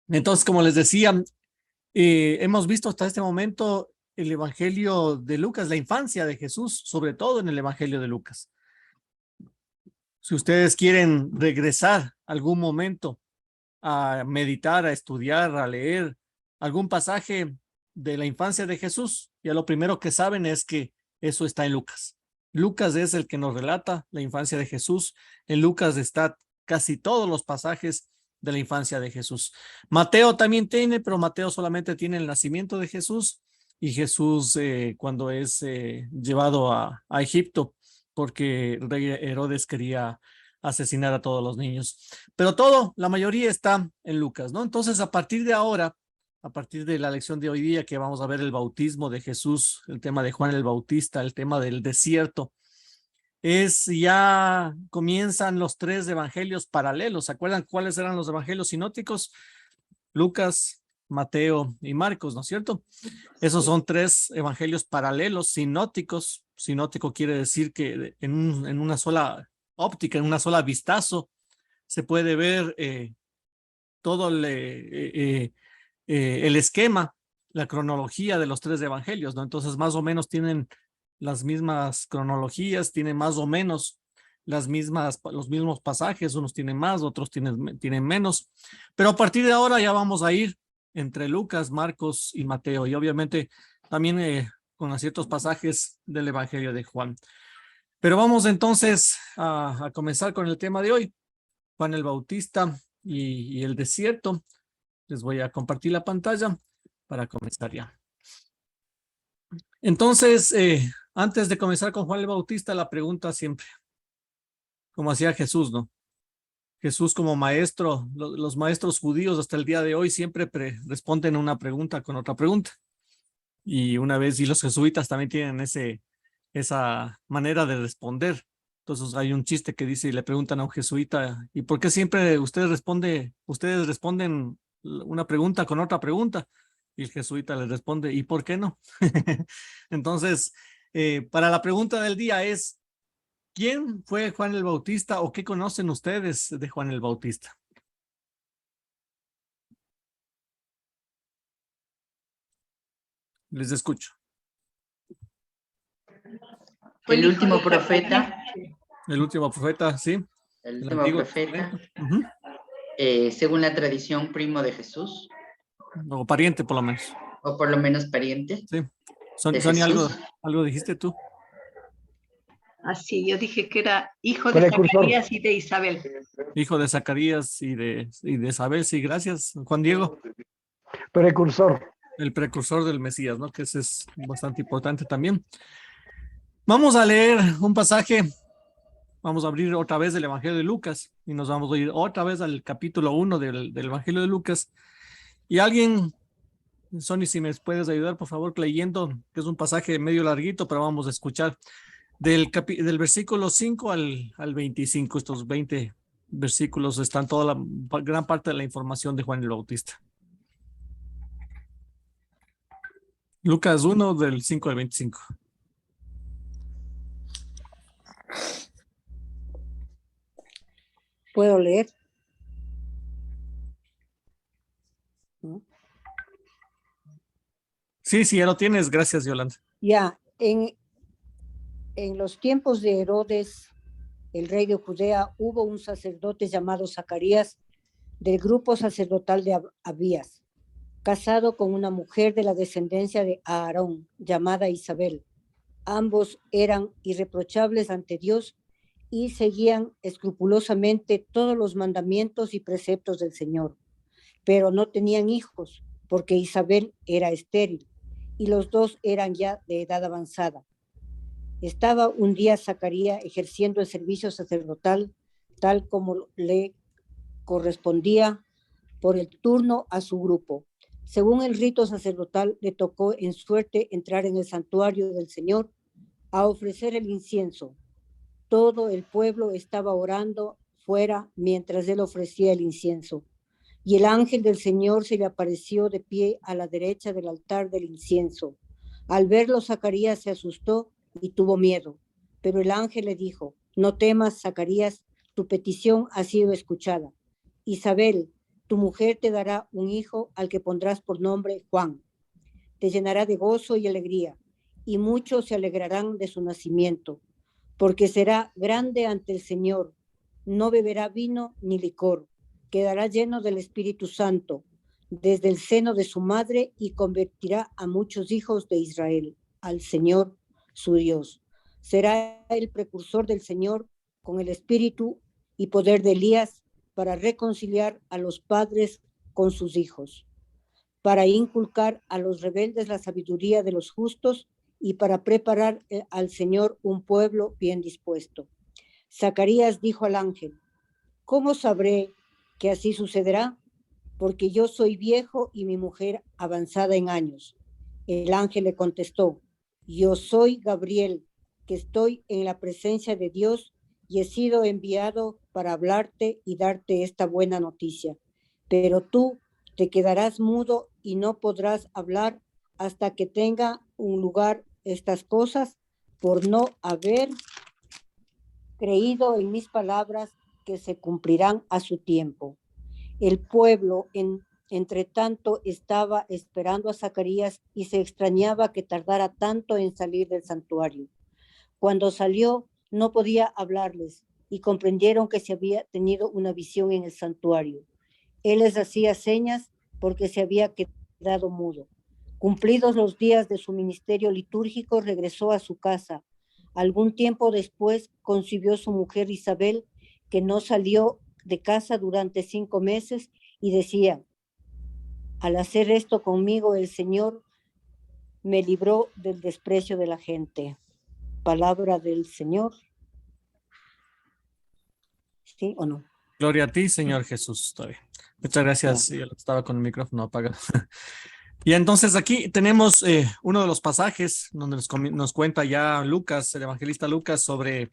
Entonces, como les decía, hemos visto hasta este momento el Evangelio de Lucas, la infancia de Jesús, sobre todo en el Evangelio de Lucas. Si ustedes quieren regresar algún momento a meditar, a estudiar, a leer algún pasaje de la infancia de Jesús, ya lo primero que saben es que eso está en Lucas. Lucas es el que nos relata la infancia de Jesús. En Lucas está casi todos los pasajes de la infancia de Jesús. Mateo también tiene, pero Mateo solamente tiene el nacimiento de Jesús y Jesús cuando es llevado a Egipto porque el rey Herodes quería asesinar a todos los niños. Pero todo, la mayoría está en Lucas, ¿no? Entonces, a partir de ahora, a partir de la lección de hoy día, que vamos a ver el bautismo de Jesús, el tema de Juan el Bautista, el tema del desierto, ya comienzan los tres evangelios paralelos. ¿Se acuerdan cuáles eran los evangelios sinópticos? Lucas, Mateo y Marcos, ¿no es cierto? Esos son tres evangelios paralelos, sinópticos. Sinóptico quiere decir que en una sola óptica, en una sola vistazo, se puede ver todo el esquema, la cronología de los tres evangelios, ¿no? Entonces, más o menos tienen las mismas cronologías, tienen más o menos los mismos pasajes, unos tienen más, otros tienen menos, pero a partir de ahora ya vamos a ir entre Lucas, Marcos y Mateo, y obviamente también con ciertos pasajes del Evangelio de Juan. Pero vamos entonces a comenzar con el tema de hoy, Juan el Bautista y el desierto. Les voy a compartir la pantalla para comenzar ya. Entonces, antes de comenzar con Juan el Bautista, la pregunta siempre, como hacía Jesús, ¿no? Jesús como maestro, los maestros judíos hasta el día de hoy siempre responden una pregunta con otra pregunta. Y una vez, y los jesuitas también tienen esa manera de responder. Entonces hay un chiste que dice y le preguntan a un jesuita, ¿y por qué siempre ustedes responden una pregunta con otra pregunta? Y el jesuita le responde, ¿y por qué no? Entonces, para la pregunta del día es, ¿quién fue Juan el Bautista o qué conocen ustedes de Juan el Bautista? Les escucho. El último profeta. El último profeta, sí. El último profeta. Según la tradición, primo de Jesús. O pariente, por lo menos. O por lo menos pariente. Sí. Sonia, algo dijiste tú. Así, yo dije que era hijo de Zacarías y de Isabel. Hijo de Zacarías y de Isabel, sí, gracias. Juan Diego. Precursor. El precursor del Mesías, ¿no? Que ese es bastante importante también. Vamos a leer un pasaje. Vamos a abrir otra vez el Evangelio de Lucas y nos vamos a ir otra vez al capítulo 1 del Evangelio de Lucas. Y alguien, Sonny, si me puedes ayudar, por favor, leyendo, que es un pasaje medio larguito, pero vamos a escuchar del versículo 5 al 25. Estos 20 versículos están toda la gran parte de la información de Juan el Bautista. Lucas 1 del 5 al 25. ¿Puedo leer? Sí, ya lo tienes. Gracias, Yolanda. Ya, en los tiempos de Herodes, el rey de Judea, hubo un sacerdote llamado Zacarías del grupo sacerdotal de Abías, casado con una mujer de la descendencia de Aarón, llamada Isabel. Ambos eran irreprochables ante Dios y seguían escrupulosamente todos los mandamientos y preceptos del Señor, pero no tenían hijos, porque Isabel era estéril y los dos eran ya de edad avanzada. Estaba un día Zacarías ejerciendo el servicio sacerdotal, tal como le correspondía por el turno a su grupo. Según el rito sacerdotal, le tocó en suerte entrar en el santuario del Señor a ofrecer el incienso. Todo el pueblo estaba orando fuera mientras él ofrecía el incienso. Y el ángel del Señor se le apareció de pie a la derecha del altar del incienso. Al verlo, Zacarías se asustó y tuvo miedo. Pero el ángel le dijo: no temas, Zacarías, tu petición ha sido escuchada. Isabel, tu mujer te dará un hijo al que pondrás por nombre Juan. Te llenará de gozo y alegría, y muchos se alegrarán de su nacimiento, porque será grande ante el Señor. No beberá vino ni licor, quedará lleno del Espíritu Santo desde el seno de su madre y convertirá a muchos hijos de Israel al Señor su Dios. Será el precursor del Señor con el espíritu y poder de Elías para reconciliar a los padres con sus hijos, para inculcar a los rebeldes la sabiduría de los justos y para preparar al Señor un pueblo bien dispuesto. Zacarías dijo al ángel: ¿cómo sabré que así sucederá? Porque yo soy viejo y mi mujer avanzada en años. El ángel le contestó: yo soy Gabriel, que estoy en la presencia de Dios y he sido enviado para hablarte y darte esta buena noticia. Pero tú te quedarás mudo y no podrás hablar hasta que tenga un lugar estas cosas, por no haber creído en mis palabras que se cumplirán a su tiempo. El pueblo, entre tanto, estaba esperando a Zacarías y se extrañaba que tardara tanto en salir del santuario. Cuando salió, no podía hablarles y comprendieron que se había tenido una visión en el santuario. Él les hacía señas porque se había quedado mudo. Cumplidos los días de su ministerio litúrgico, regresó a su casa. Algún tiempo después concibió su mujer Isabel, que no salió de casa durante 5 meses, y decía: al hacer esto conmigo, el Señor me libró del desprecio de la gente. Palabra del Señor. ¿Sí o no? Gloria a ti, Señor Jesús. Todavía. Muchas gracias. Yo estaba con el micrófono apagado. Y entonces aquí tenemos uno de los pasajes donde nos cuenta ya Lucas, el evangelista Lucas, sobre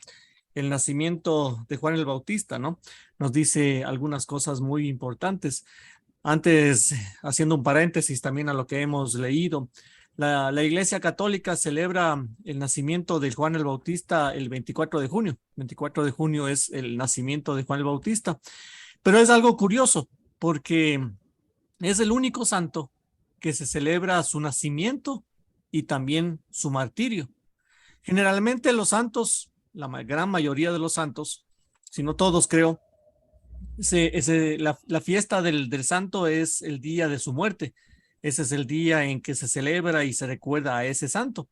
el nacimiento de Juan el Bautista, ¿no? Nos dice algunas cosas muy importantes. Antes, haciendo un paréntesis también a lo que hemos leído, la Iglesia Católica celebra el nacimiento de Juan el Bautista el 24 de junio. 24 de junio es el nacimiento de Juan el Bautista. Pero es algo curioso porque es el único santo que se celebra su nacimiento y también su martirio. Generalmente los santos, la gran mayoría de los santos, si no todos creo, la fiesta del santo es el día de su muerte. Ese es el día en que se celebra y se recuerda a ese santo.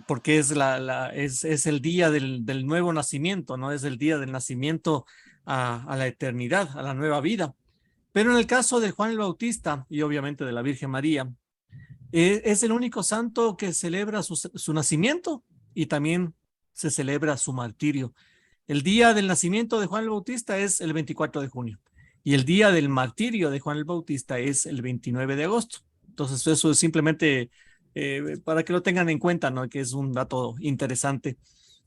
Porque es el día del nuevo nacimiento, ¿no? Es el día del nacimiento a la eternidad, a la nueva vida. Pero en el caso de Juan el Bautista y obviamente de la Virgen María, es el único santo que celebra su nacimiento y también se celebra su martirio. El día del nacimiento de Juan el Bautista es el 24 de junio y el día del martirio de Juan el Bautista es el 29 de agosto. Entonces eso es simplemente para que lo tengan en cuenta, ¿no? Que es un dato interesante.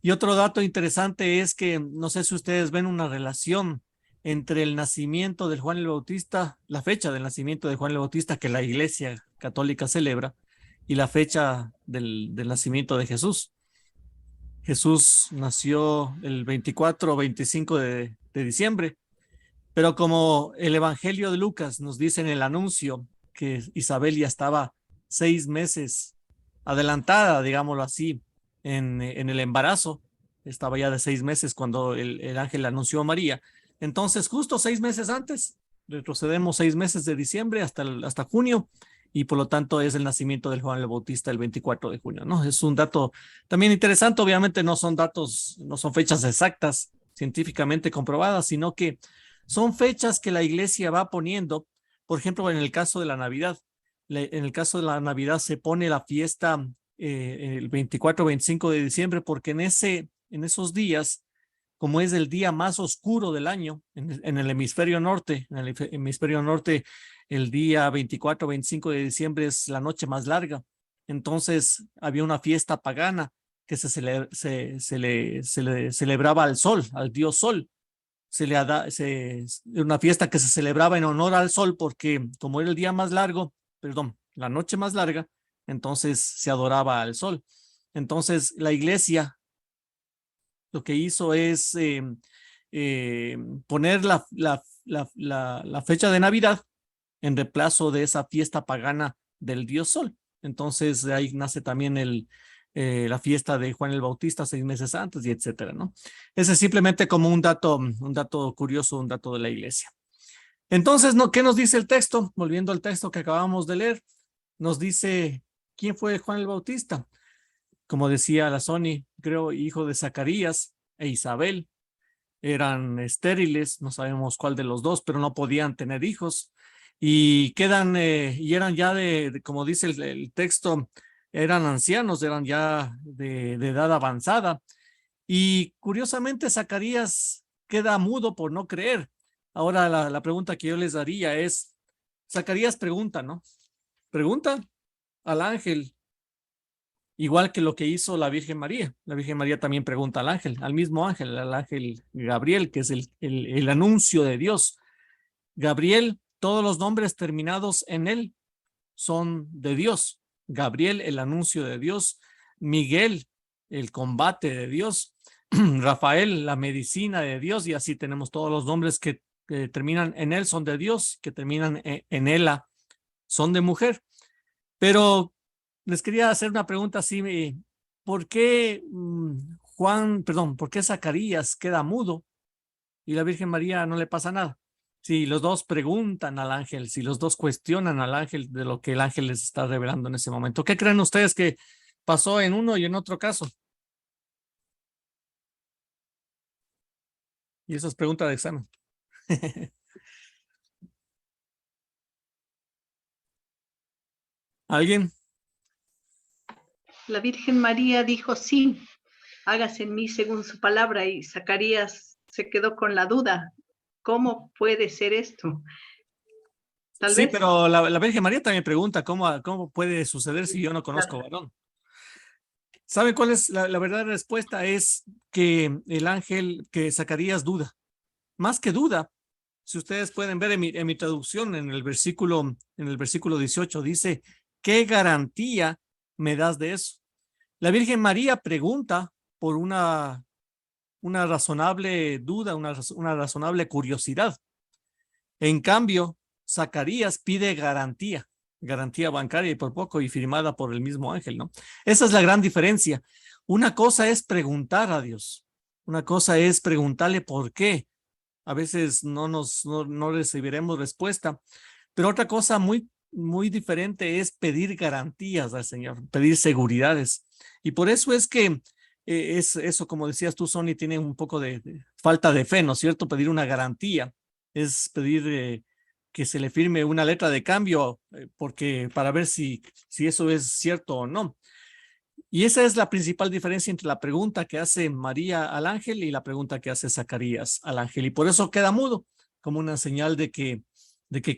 Y otro dato interesante es que no sé si ustedes ven una relación entre el nacimiento de Juan el Bautista, la fecha del nacimiento de Juan el Bautista que la Iglesia Católica celebra, y la fecha del nacimiento de Jesús. Jesús nació el 24 o 25 de diciembre, pero como el Evangelio de Lucas nos dice en el anuncio que Isabel ya estaba 6 meses adelantada, digámoslo así, en el embarazo, estaba ya de 6 meses cuando el ángel anunció a María. Entonces, justo 6 meses antes, retrocedemos 6 meses de diciembre hasta junio, y por lo tanto es el nacimiento del Juan el Bautista el 24 de junio, ¿no? Es un dato también interesante. Obviamente no son fechas exactas, científicamente comprobadas, sino que son fechas que la iglesia va poniendo. Por ejemplo, en el caso de la Navidad, en el caso de la Navidad se pone la fiesta el 24 o 25 de diciembre, porque en esos días, como es el día más oscuro del año en el hemisferio norte, el día 24 o 25 de diciembre es la noche más larga. Entonces había una fiesta pagana que se le celebraba al sol, al dios sol. Una fiesta que se celebraba en honor al sol porque como era el día más largo, la noche más larga, entonces se adoraba al sol. Entonces la iglesia lo que hizo es poner la fecha de Navidad en reemplazo de esa fiesta pagana del dios Sol. Entonces ahí nace también la fiesta de Juan el Bautista 6 meses antes y etcétera, ¿no? Ese es simplemente como un dato curioso, un dato de la iglesia. Entonces, ¿no? ¿Qué nos dice el texto? Volviendo al texto que acabamos de leer, nos dice, ¿quién fue Juan el Bautista? Como decía la Sony, creo, hijo de Zacarías e Isabel. Eran estériles, no sabemos cuál de los dos, pero no podían tener hijos. Y eran ya como dice el texto, eran ancianos, eran ya de edad avanzada. Y curiosamente Zacarías queda mudo por no creer. Ahora la pregunta que yo les daría es, Zacarías pregunta, ¿no? Pregunta al ángel, igual que lo que hizo la Virgen María. La Virgen María también pregunta al ángel, al mismo ángel, al ángel Gabriel, que es el anuncio de Dios. Gabriel, todos los nombres terminados en él son de Dios. Gabriel, el anuncio de Dios. Miguel, el combate de Dios. Rafael, la medicina de Dios. Y así tenemos todos los nombres que terminan en él son de Dios, que terminan en ella son de mujer. Pero les quería hacer una pregunta así. ¿Por qué por qué Zacarías queda mudo y la Virgen María no le pasa nada? Si los dos preguntan al ángel, si los dos cuestionan al ángel de lo que el ángel les está revelando en ese momento. ¿Qué creen ustedes que pasó en uno y en otro caso? Y esa es pregunta de examen. ¿Alguien? La Virgen María dijo, sí, hágase en mí según su palabra, y Zacarías se quedó con la duda. ¿Cómo puede ser esto? Tal Sí, vez. pero la Virgen María también pregunta cómo puede suceder si yo no conozco varón. ¿Saben cuál es la verdadera respuesta? Es que el ángel, que Zacarías duda. Más que duda, si ustedes pueden ver en mi traducción, en el versículo 18, dice, ¿qué garantía me das de eso? La Virgen María pregunta por una razonable duda, una razonable curiosidad. En cambio, Zacarías pide garantía bancaria y por poco y firmada por el mismo ángel, ¿no? Esa es la gran diferencia. Una cosa es preguntar a Dios, una cosa es preguntarle por qué. A veces no recibiremos respuesta, pero otra cosa muy diferente es pedir garantías al Señor, pedir seguridades. Y por eso es que es eso, como decías tú, Sony, tiene un poco de falta de fe, ¿no es cierto? Pedir una garantía es pedir que se le firme una letra de cambio, porque para ver si eso es cierto o no. Y esa es la principal diferencia entre la pregunta que hace María al ángel y la pregunta que hace Zacarías al ángel. Y por eso queda mudo, como una señal de que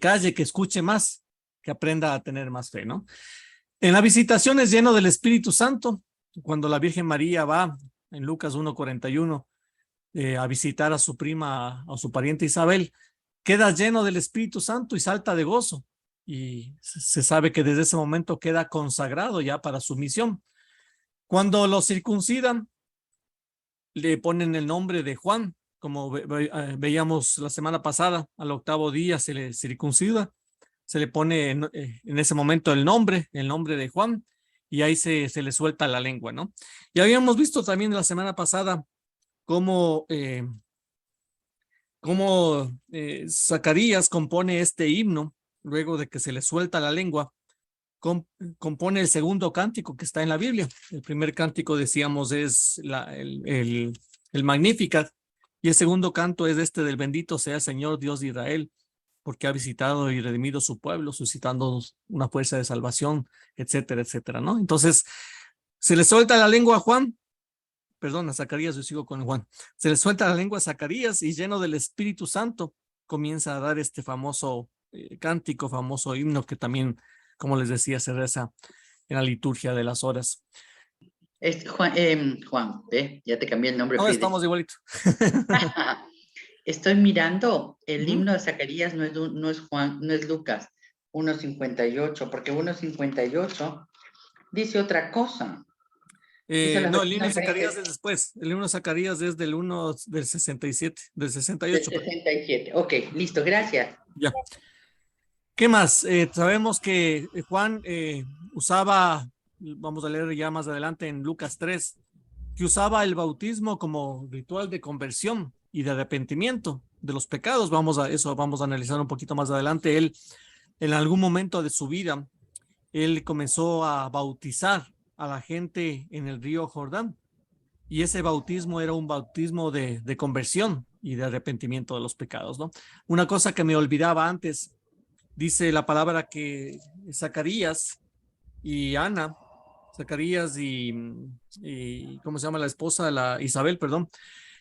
calle, que escuche más, que aprenda a tener más fe, ¿no? En la visitación es lleno del Espíritu Santo. Cuando la Virgen María va en Lucas 1:41 a visitar a su prima, a su pariente Isabel, queda lleno del Espíritu Santo y salta de gozo. Y se sabe que desde ese momento queda consagrado ya para su misión. Cuando lo circuncidan, le ponen el nombre de Juan, como veíamos la semana pasada, al 8º día se le circuncida, se le pone en ese momento el nombre de Juan, y ahí se le suelta la lengua, ¿no? Y habíamos visto también la semana pasada cómo Zacarías compone este himno, luego de que se le suelta la lengua, compone el segundo cántico que está en la Biblia. El primer cántico, decíamos, es el Magnificat, y el segundo canto es este del bendito sea el Señor Dios de Israel, porque ha visitado y redimido su pueblo, suscitando una fuerza de salvación, etcétera, etcétera, ¿no? Entonces, se le suelta la lengua a Juan, perdón, a Zacarías, yo sigo con Juan, se le suelta la lengua a Zacarías y lleno del Espíritu Santo comienza a dar este famoso cántico, famoso himno que también, como les decía, se reza en la liturgia de las horas. Juan, ¿ve? Ya te cambié el nombre. No, estamos igualitos. Estoy mirando el himno de Zacarías, no es Juan, no es Lucas 1:58, porque 1:58 dice otra cosa. Esa la No, el versión libro de Zacarías aparece es después. El libro de Zacarías es del 1 del 67, del del 68. 67. Ok, listo, gracias. Ya. ¿Qué más? Sabemos que Juan usaba, vamos a leer ya más adelante en Lucas 3, que usaba el bautismo como ritual de conversión y de arrepentimiento de los pecados. Eso vamos a analizar un poquito más adelante. Él, en algún momento de su vida, él comenzó a bautizar a la gente en el río Jordán. Y ese bautismo era un bautismo de conversión y de arrepentimiento de los pecados, ¿no? Una cosa que me olvidaba antes, dice la palabra que Zacarías y Ana, Zacarías y ¿cómo se llama la esposa? La Isabel, perdón,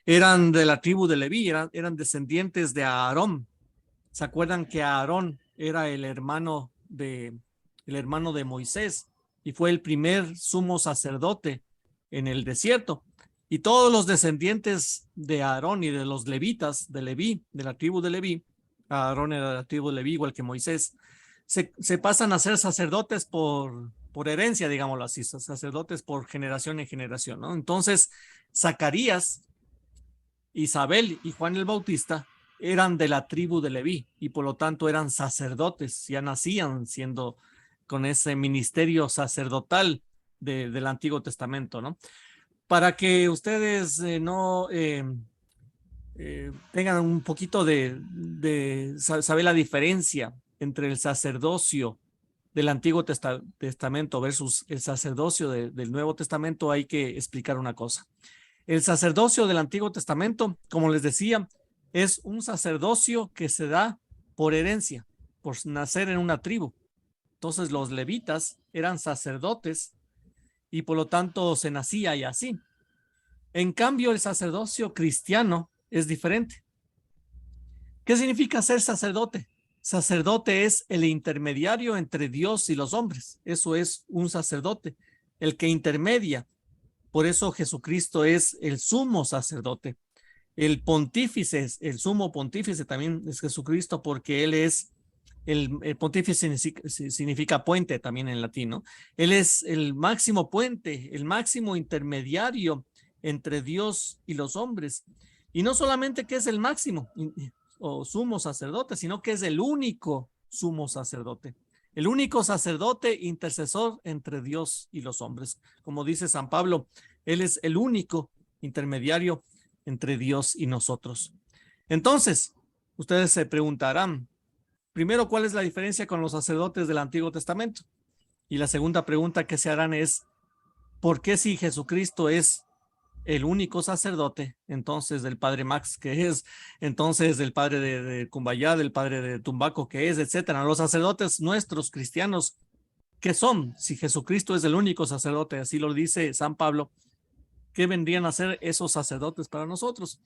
eran de la tribu de Leví, eran descendientes de Aarón. ¿Se acuerdan que Aarón era el hermano de Moisés y fue el primer sumo sacerdote en el desierto? Y todos los descendientes de Aarón y de los levitas de Leví, de la tribu de Leví, Aarón era de la tribu de Leví igual que Moisés, se pasan a ser sacerdotes por herencia, digámoslo así, sacerdotes por generación en generación, ¿no? Entonces, Zacarías, Isabel y Juan el Bautista eran de la tribu de Leví y por lo tanto eran sacerdotes, ya nacían siendo con ese ministerio sacerdotal del Antiguo Testamento, ¿no? Para que ustedes no tengan un poquito de saber la diferencia entre el sacerdocio del Antiguo Testamento versus el sacerdocio del Nuevo Testamento, hay que explicar una cosa. El sacerdocio del Antiguo Testamento, como les decía, es un sacerdocio que se da por herencia, por nacer en una tribu. Entonces los levitas eran sacerdotes y por lo tanto se nacía y así. En cambio, el sacerdocio cristiano es diferente. ¿Qué significa ser sacerdote? Sacerdote es el intermediario entre Dios y los hombres. Eso es un sacerdote, el que intermedia. Por eso Jesucristo es el sumo sacerdote. El pontífice, el sumo pontífice también es Jesucristo porque él es, el pontífice significa puente también en latín, ¿no? Él es el máximo puente, el máximo intermediario entre Dios y los hombres. Y no solamente que es el máximo o sumo sacerdote, sino que es el único sumo sacerdote. El único sacerdote intercesor entre Dios y los hombres. Como dice San Pablo, él es el único intermediario entre Dios y nosotros. Entonces, ustedes se preguntarán, primero, ¿cuál es la diferencia con los sacerdotes del Antiguo Testamento? Y la segunda pregunta que se harán es, ¿por qué si Jesucristo es el único sacerdote, entonces del padre Max, que es, entonces del padre de Cumbayá, del padre de Tumbaco, que es, etcétera? Los sacerdotes nuestros cristianos, ¿qué son? Si Jesucristo es el único sacerdote, así lo dice San Pablo, ¿qué vendrían a ser esos sacerdotes para nosotros?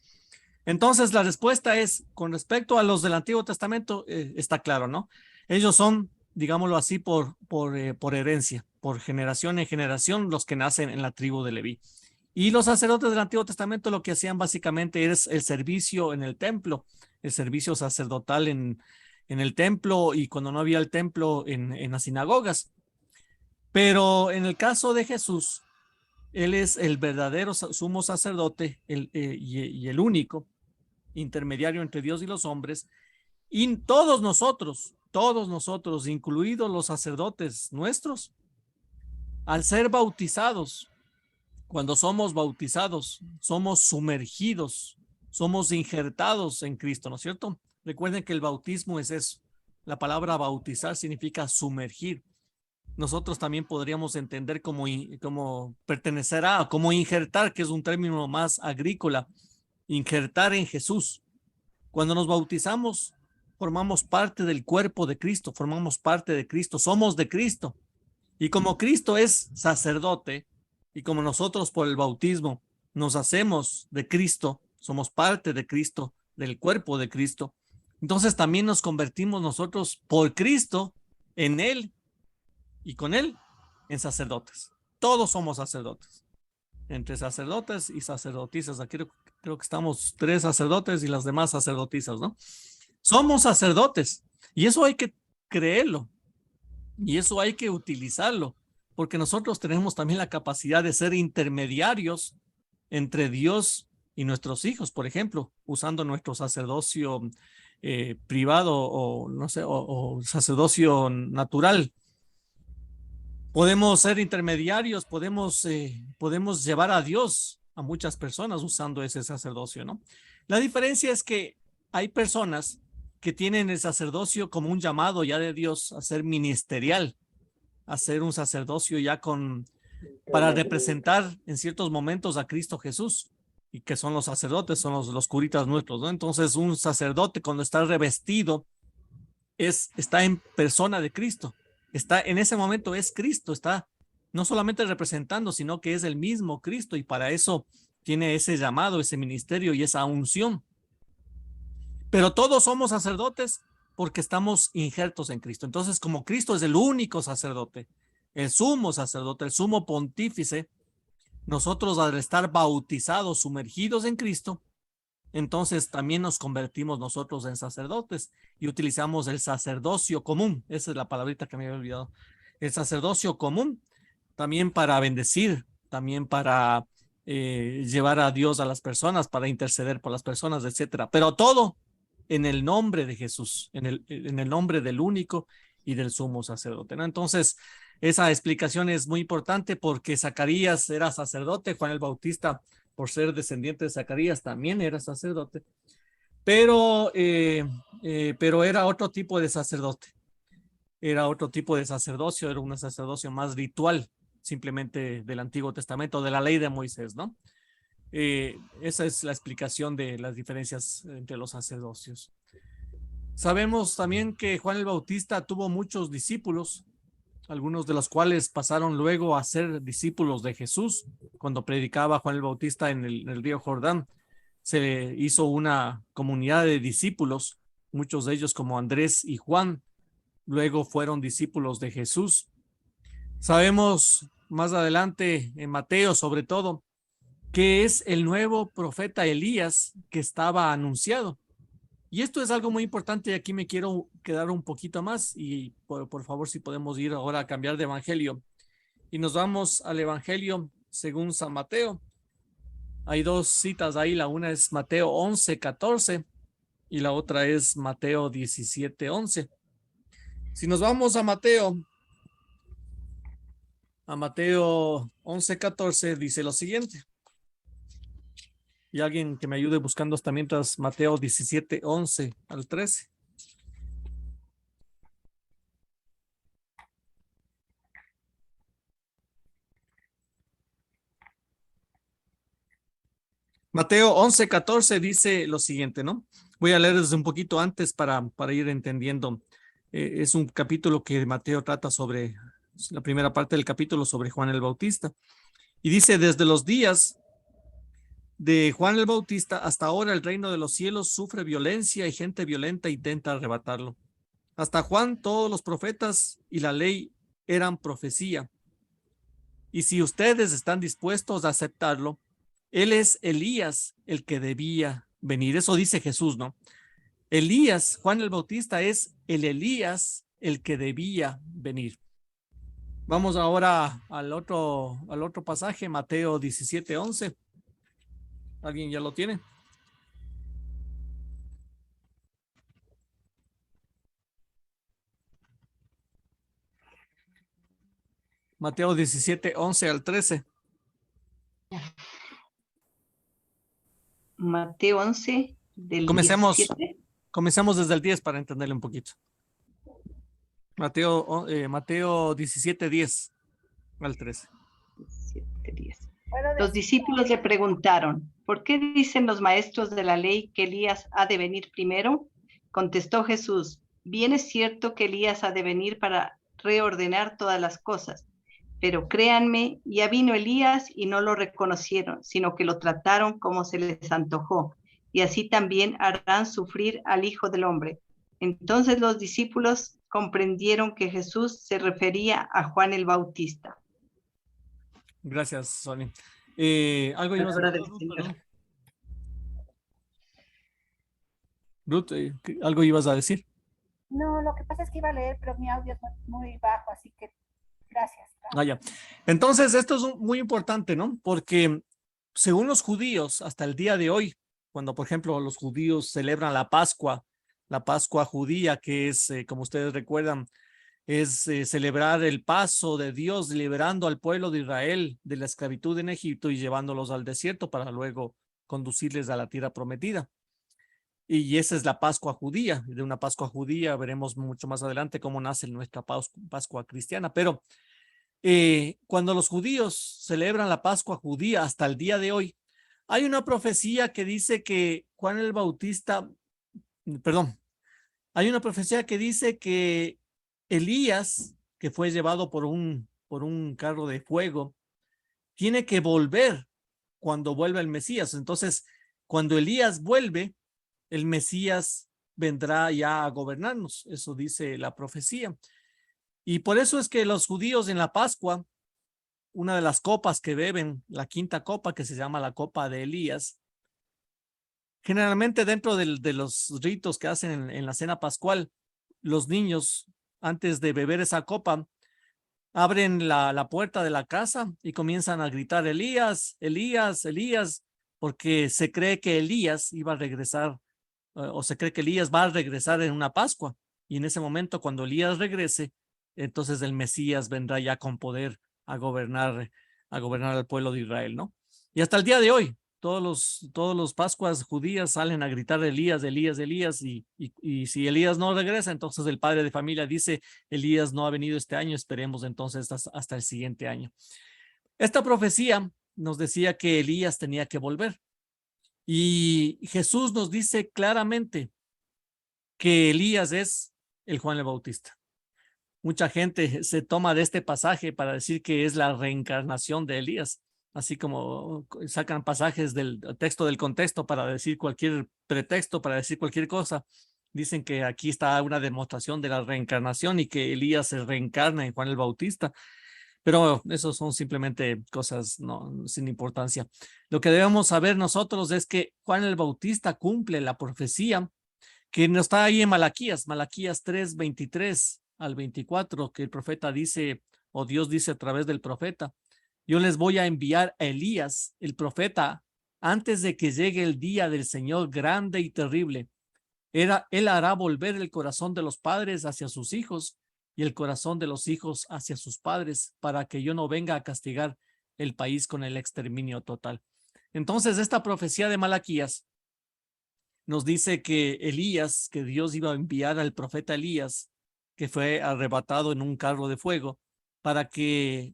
Entonces la respuesta es, con respecto a los del Antiguo Testamento, está claro, ¿no? Ellos son, digámoslo así, por herencia, por generación en generación, los que nacen en la tribu de Leví. Y los sacerdotes del Antiguo Testamento lo que hacían básicamente es el servicio en el templo, el servicio sacerdotal en el templo y cuando no había el templo en las sinagogas. Pero en el caso de Jesús, él es el verdadero sumo sacerdote y el único intermediario entre Dios y los hombres. Y todos nosotros, incluidos los sacerdotes nuestros, al ser bautizados, cuando somos bautizados, somos sumergidos, somos injertados en Cristo, ¿no es cierto? Recuerden que el bautismo es eso. La palabra bautizar significa sumergir. Nosotros también podríamos entender como pertenecer a, como injertar, que es un término más agrícola, injertar en Jesús. Cuando nos bautizamos, formamos parte del cuerpo de Cristo, formamos parte de Cristo, somos de Cristo. Y como Cristo es sacerdote, y como nosotros por el bautismo nos hacemos de Cristo, somos parte de Cristo, del cuerpo de Cristo, entonces también nos convertimos nosotros por Cristo en Él y con Él en sacerdotes. Todos somos sacerdotes. Entre sacerdotes y sacerdotisas, aquí creo que estamos 3 sacerdotes y las demás sacerdotisas, ¿no? Somos sacerdotes y eso hay que creerlo y eso hay que utilizarlo porque nosotros tenemos también la capacidad de ser intermediarios entre Dios y nuestros hijos, por ejemplo, usando nuestro sacerdocio privado o no sé, o sacerdocio natural. Podemos ser intermediarios, podemos llevar a Dios a muchas personas usando ese sacerdocio, ¿no? La diferencia es que hay personas que tienen el sacerdocio como un llamado ya de Dios a ser ministerial, a ser un sacerdocio ya para representar en ciertos momentos a Cristo Jesús, y que son los sacerdotes, son los curitas nuestros, ¿no? Entonces un sacerdote cuando está revestido está en persona de Cristo, está en ese momento es Cristo, está no solamente representando, sino que es el mismo Cristo, y para eso tiene ese llamado, ese ministerio y esa unción. Pero todos somos sacerdotes porque estamos injertos en Cristo. Entonces, como Cristo es el único sacerdote, el sumo sacerdote, el sumo pontífice, nosotros al estar bautizados, sumergidos en Cristo, entonces también nos convertimos nosotros en sacerdotes y utilizamos el sacerdocio común. Esa es la palabrita que me había olvidado. El sacerdocio común también para bendecir, también para llevar a Dios a las personas, para interceder por las personas, etcétera. Pero todo en el nombre de Jesús, en el nombre del único y del sumo sacerdote, ¿no? Entonces, esa explicación es muy importante porque Zacarías era sacerdote, Juan el Bautista, por ser descendiente de Zacarías, también era sacerdote, pero era otro tipo de sacerdote, era otro tipo de sacerdocio, era un sacerdocio más ritual, simplemente del Antiguo Testamento, de la ley de Moisés, ¿no? Esa es la explicación de las diferencias entre los sacerdocios. Sabemos también que Juan el Bautista tuvo muchos discípulos, algunos de los cuales pasaron luego a ser discípulos de Jesús. Cuando predicaba Juan el Bautista en el río Jordán, se hizo una comunidad de discípulos, muchos de ellos como Andrés y Juan, luego fueron discípulos de Jesús. Sabemos más adelante en Mateo, sobre todo, que es el nuevo profeta Elías que estaba anunciado. Y esto es algo muy importante y aquí me quiero quedar un poquito más y por favor si podemos ir ahora a cambiar de evangelio y nos vamos al evangelio según San Mateo. Hay dos citas ahí, la una es Mateo 11:14 y la otra es Mateo 17:11. Si nos vamos a Mateo 11:14 dice lo siguiente. Y alguien que me ayude buscando hasta mientras Mateo 17:11 al 13. Mateo 11:14 dice lo siguiente, ¿no? Voy a leer desde un poquito antes para ir entendiendo. Es un capítulo que Mateo trata sobre, la primera parte del capítulo sobre Juan el Bautista. Y dice, desde los días de Juan el Bautista hasta ahora el reino de los cielos sufre violencia y gente violenta intenta arrebatarlo. Hasta Juan todos los profetas y la ley eran profecía. Y si ustedes están dispuestos a aceptarlo, él es Elías el que debía venir. Eso dice Jesús, ¿no? Elías, Juan el Bautista es el Elías el que debía venir. Vamos ahora al otro pasaje, Mateo 17:11. ¿Alguien ya lo tiene? Mateo 17:11 al 13. Mateo 11 del Comencemos 17. Comencemos desde el 10 para entenderle un poquito. Mateo 17:10 al 13. 17:10. Los discípulos le preguntaron, ¿por qué dicen los maestros de la ley que Elías ha de venir primero? Contestó Jesús, bien es cierto que Elías ha de venir para reordenar todas las cosas, pero créanme, ya vino Elías y no lo reconocieron, sino que lo trataron como se les antojó, y así también harán sufrir al Hijo del Hombre. Entonces los discípulos comprendieron que Jesús se refería a Juan el Bautista. Gracias, Sonia. Algo ibas a decir, Ruth, Ruth, algo ibas a decir. No, lo que pasa es que iba a leer, pero mi audio es muy bajo, así que Gracias. Ya. Entonces, esto es muy importante, ¿no? Porque según los judíos, hasta el día de hoy, cuando, por ejemplo, los judíos celebran la Pascua judía, que es, como ustedes recuerdan, es celebrar el paso de Dios liberando al pueblo de Israel de la esclavitud en Egipto y llevándolos al desierto para luego conducirles a la tierra prometida. Y esa es la Pascua judía. De una Pascua judía veremos mucho más adelante cómo nace nuestra Pascua cristiana. Pero cuando los judíos celebran la Pascua judía hasta el día de hoy, hay una profecía que dice que Juan el Bautista, perdón, hay una profecía que dice que Elías, que fue llevado por un carro de fuego, tiene que volver cuando vuelva el Mesías. Entonces, cuando Elías vuelve, el Mesías vendrá ya a gobernarnos. Eso dice la profecía. Y por eso es que los judíos en la Pascua, una de las copas que beben, la quinta copa que se llama la copa de Elías, generalmente dentro de los ritos que hacen en la cena pascual, los niños, antes de beber esa copa, abren la puerta de la casa y comienzan a gritar, Elías, Elías, Elías, porque se cree que Elías iba a regresar, o se cree que Elías va a regresar en una Pascua. Y en ese momento, cuando Elías regrese, entonces el Mesías vendrá ya con poder a gobernar al pueblo de Israel, ¿no? Y hasta el día de hoy, todos los Pascuas judías salen a gritar Elías, Elías, Elías, y si Elías no regresa, entonces el padre de familia dice, Elías no ha venido este año, esperemos entonces hasta el siguiente año. Esta profecía nos decía que Elías tenía que volver, y Jesús nos dice claramente que Elías es el Juan el Bautista. Mucha gente se toma de este pasaje para decir que es la reencarnación de Elías, así como sacan pasajes del texto del contexto para decir cualquier pretexto, para decir cualquier cosa. Dicen que aquí está una demostración de la reencarnación y que Elías se reencarna en Juan el Bautista, pero eso son simplemente cosas sin importancia. Lo que debemos saber nosotros es que Juan el Bautista cumple la profecía que no está ahí en Malaquías 3, 23 al 24, que el profeta dice, o Dios dice a través del profeta, yo les voy a enviar a Elías, el profeta, antes de que llegue el día del Señor grande y terrible. Él hará volver el corazón de los padres hacia sus hijos y el corazón de los hijos hacia sus padres, para que yo no venga a castigar el país con el exterminio total. Entonces, esta profecía de Malaquías nos dice que Elías, que Dios iba a enviar al profeta Elías, que fue arrebatado en un carro de fuego, para que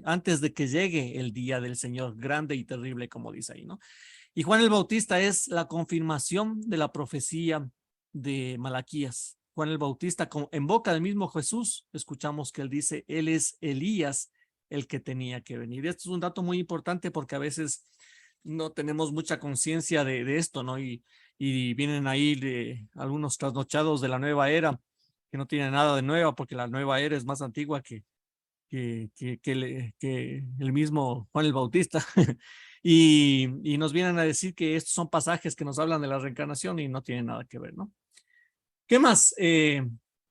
antes de que llegue el día del Señor grande y terrible, como dice ahí, ¿no? Y Juan el Bautista es la confirmación de la profecía de Malaquías. Juan el Bautista, en boca del mismo Jesús, escuchamos que él dice, él es Elías, el que tenía que venir. Esto es un dato muy importante porque a veces no tenemos mucha conciencia de esto, ¿no? Y vienen ahí algunos trasnochados de la nueva era que no tienen nada de nueva porque la nueva era es más antigua que el mismo Juan el Bautista. y nos vienen a decir que estos son pasajes que nos hablan de la reencarnación y no tienen nada que ver, ¿no? ¿Qué más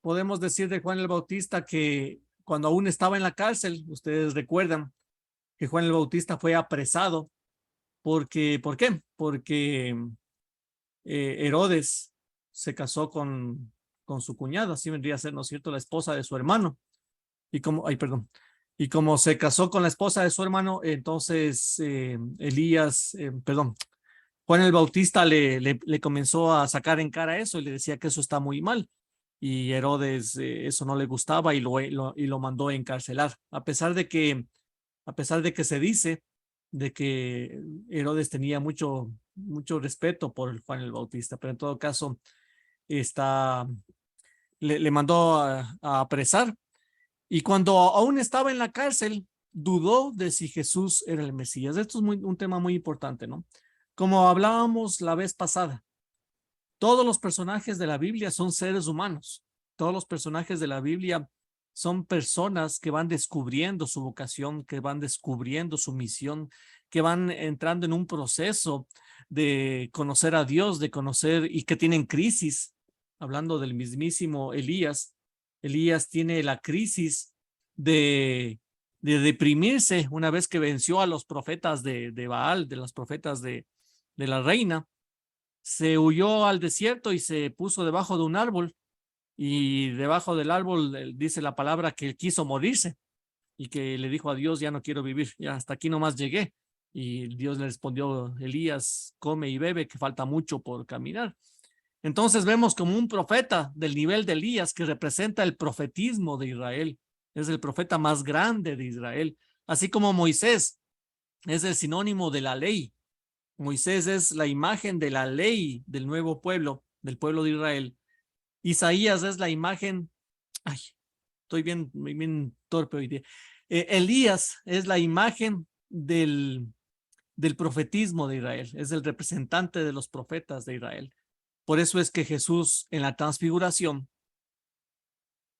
podemos decir de Juan el Bautista? Que cuando aún estaba en la cárcel, ustedes recuerdan que Juan el Bautista fue apresado ¿por qué? Porque Herodes se casó con su cuñada, así vendría a ser, ¿no es cierto?, la esposa de su hermano. Y como se casó con la esposa de su hermano, entonces Juan el Bautista le comenzó a sacar en cara eso y le decía que eso está muy mal. Y Herodes eso no le gustaba y lo mandó a encarcelar, a pesar de que se dice de que Herodes tenía mucho respeto por Juan el Bautista, pero en todo caso le mandó a apresar. Y cuando aún estaba en la cárcel, dudó de si Jesús era el Mesías. Esto es un tema muy importante, ¿no? Como hablábamos la vez pasada, todos los personajes de la Biblia son seres humanos. Todos los personajes de la Biblia son personas que van descubriendo su vocación, que van descubriendo su misión, que van entrando en un proceso de conocer a Dios, de conocer y que tienen crisis. Hablando del mismísimo Elías, Elías tiene la crisis de deprimirse una vez que venció a los profetas de Baal, de los profetas de la reina. Se huyó al desierto y se puso debajo de un árbol, y debajo del árbol dice la palabra que él quiso morirse y que le dijo a Dios, ya no quiero vivir, ya hasta aquí nomás llegué. Y Dios le respondió, Elías, come y bebe, que falta mucho por caminar. Entonces vemos como un profeta del nivel de Elías, que representa el profetismo de Israel. Es el profeta más grande de Israel. Así como Moisés es el sinónimo de la ley. Moisés es la imagen de la ley del nuevo pueblo, del pueblo de Israel. Isaías es la imagen, ay, estoy bien torpe hoy día. Elías es la imagen del profetismo de Israel, es el representante de los profetas de Israel. Por eso es que Jesús en la transfiguración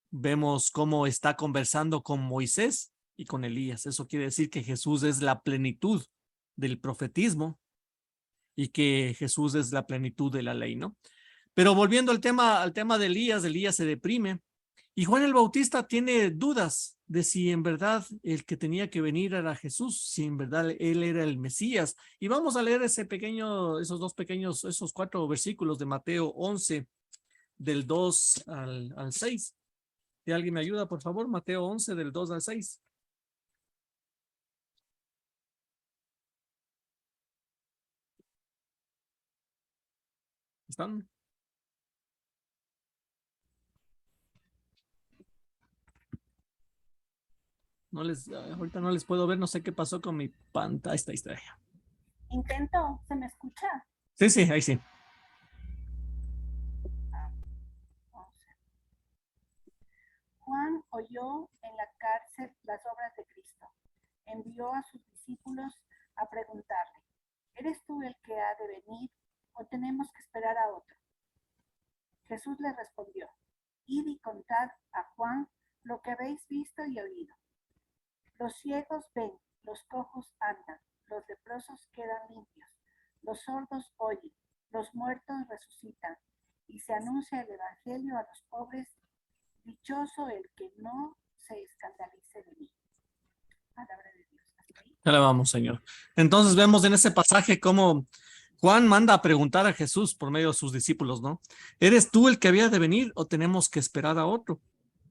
vemos cómo está conversando con Moisés y con Elías. Eso quiere decir que Jesús es la plenitud del profetismo y que Jesús es la plenitud de la ley, ¿no? Pero volviendo al tema de Elías se deprime, y Juan el Bautista tiene dudas de si en verdad el que tenía que venir era Jesús, si en verdad él era el Mesías. Y vamos a leer esos 4 versículos de Mateo 11, del 2 al 6. Si alguien me ayuda, por favor, Mateo 11, del 2 al 6. ¿Están? Ahorita no les puedo ver, no sé qué pasó con mi pantalla. Ahí está. Intento, ¿se me escucha? Sí, ahí sí. Juan oyó en la cárcel las obras de Cristo. Envió a sus discípulos a preguntarle, ¿eres tú el que ha de venir o tenemos que esperar a otro? Jesús les respondió, id y contad a Juan lo que habéis visto y oído. Los ciegos ven, los cojos andan, los leprosos quedan limpios, los sordos oyen, los muertos resucitan, y se anuncia el evangelio a los pobres. Dichoso el que no se escandalice de mí. Palabra de Dios. Alabamos, Señor. Entonces vemos en ese pasaje cómo Juan manda a preguntar a Jesús por medio de sus discípulos, ¿no? ¿Eres tú el que había de venir o tenemos que esperar a otro?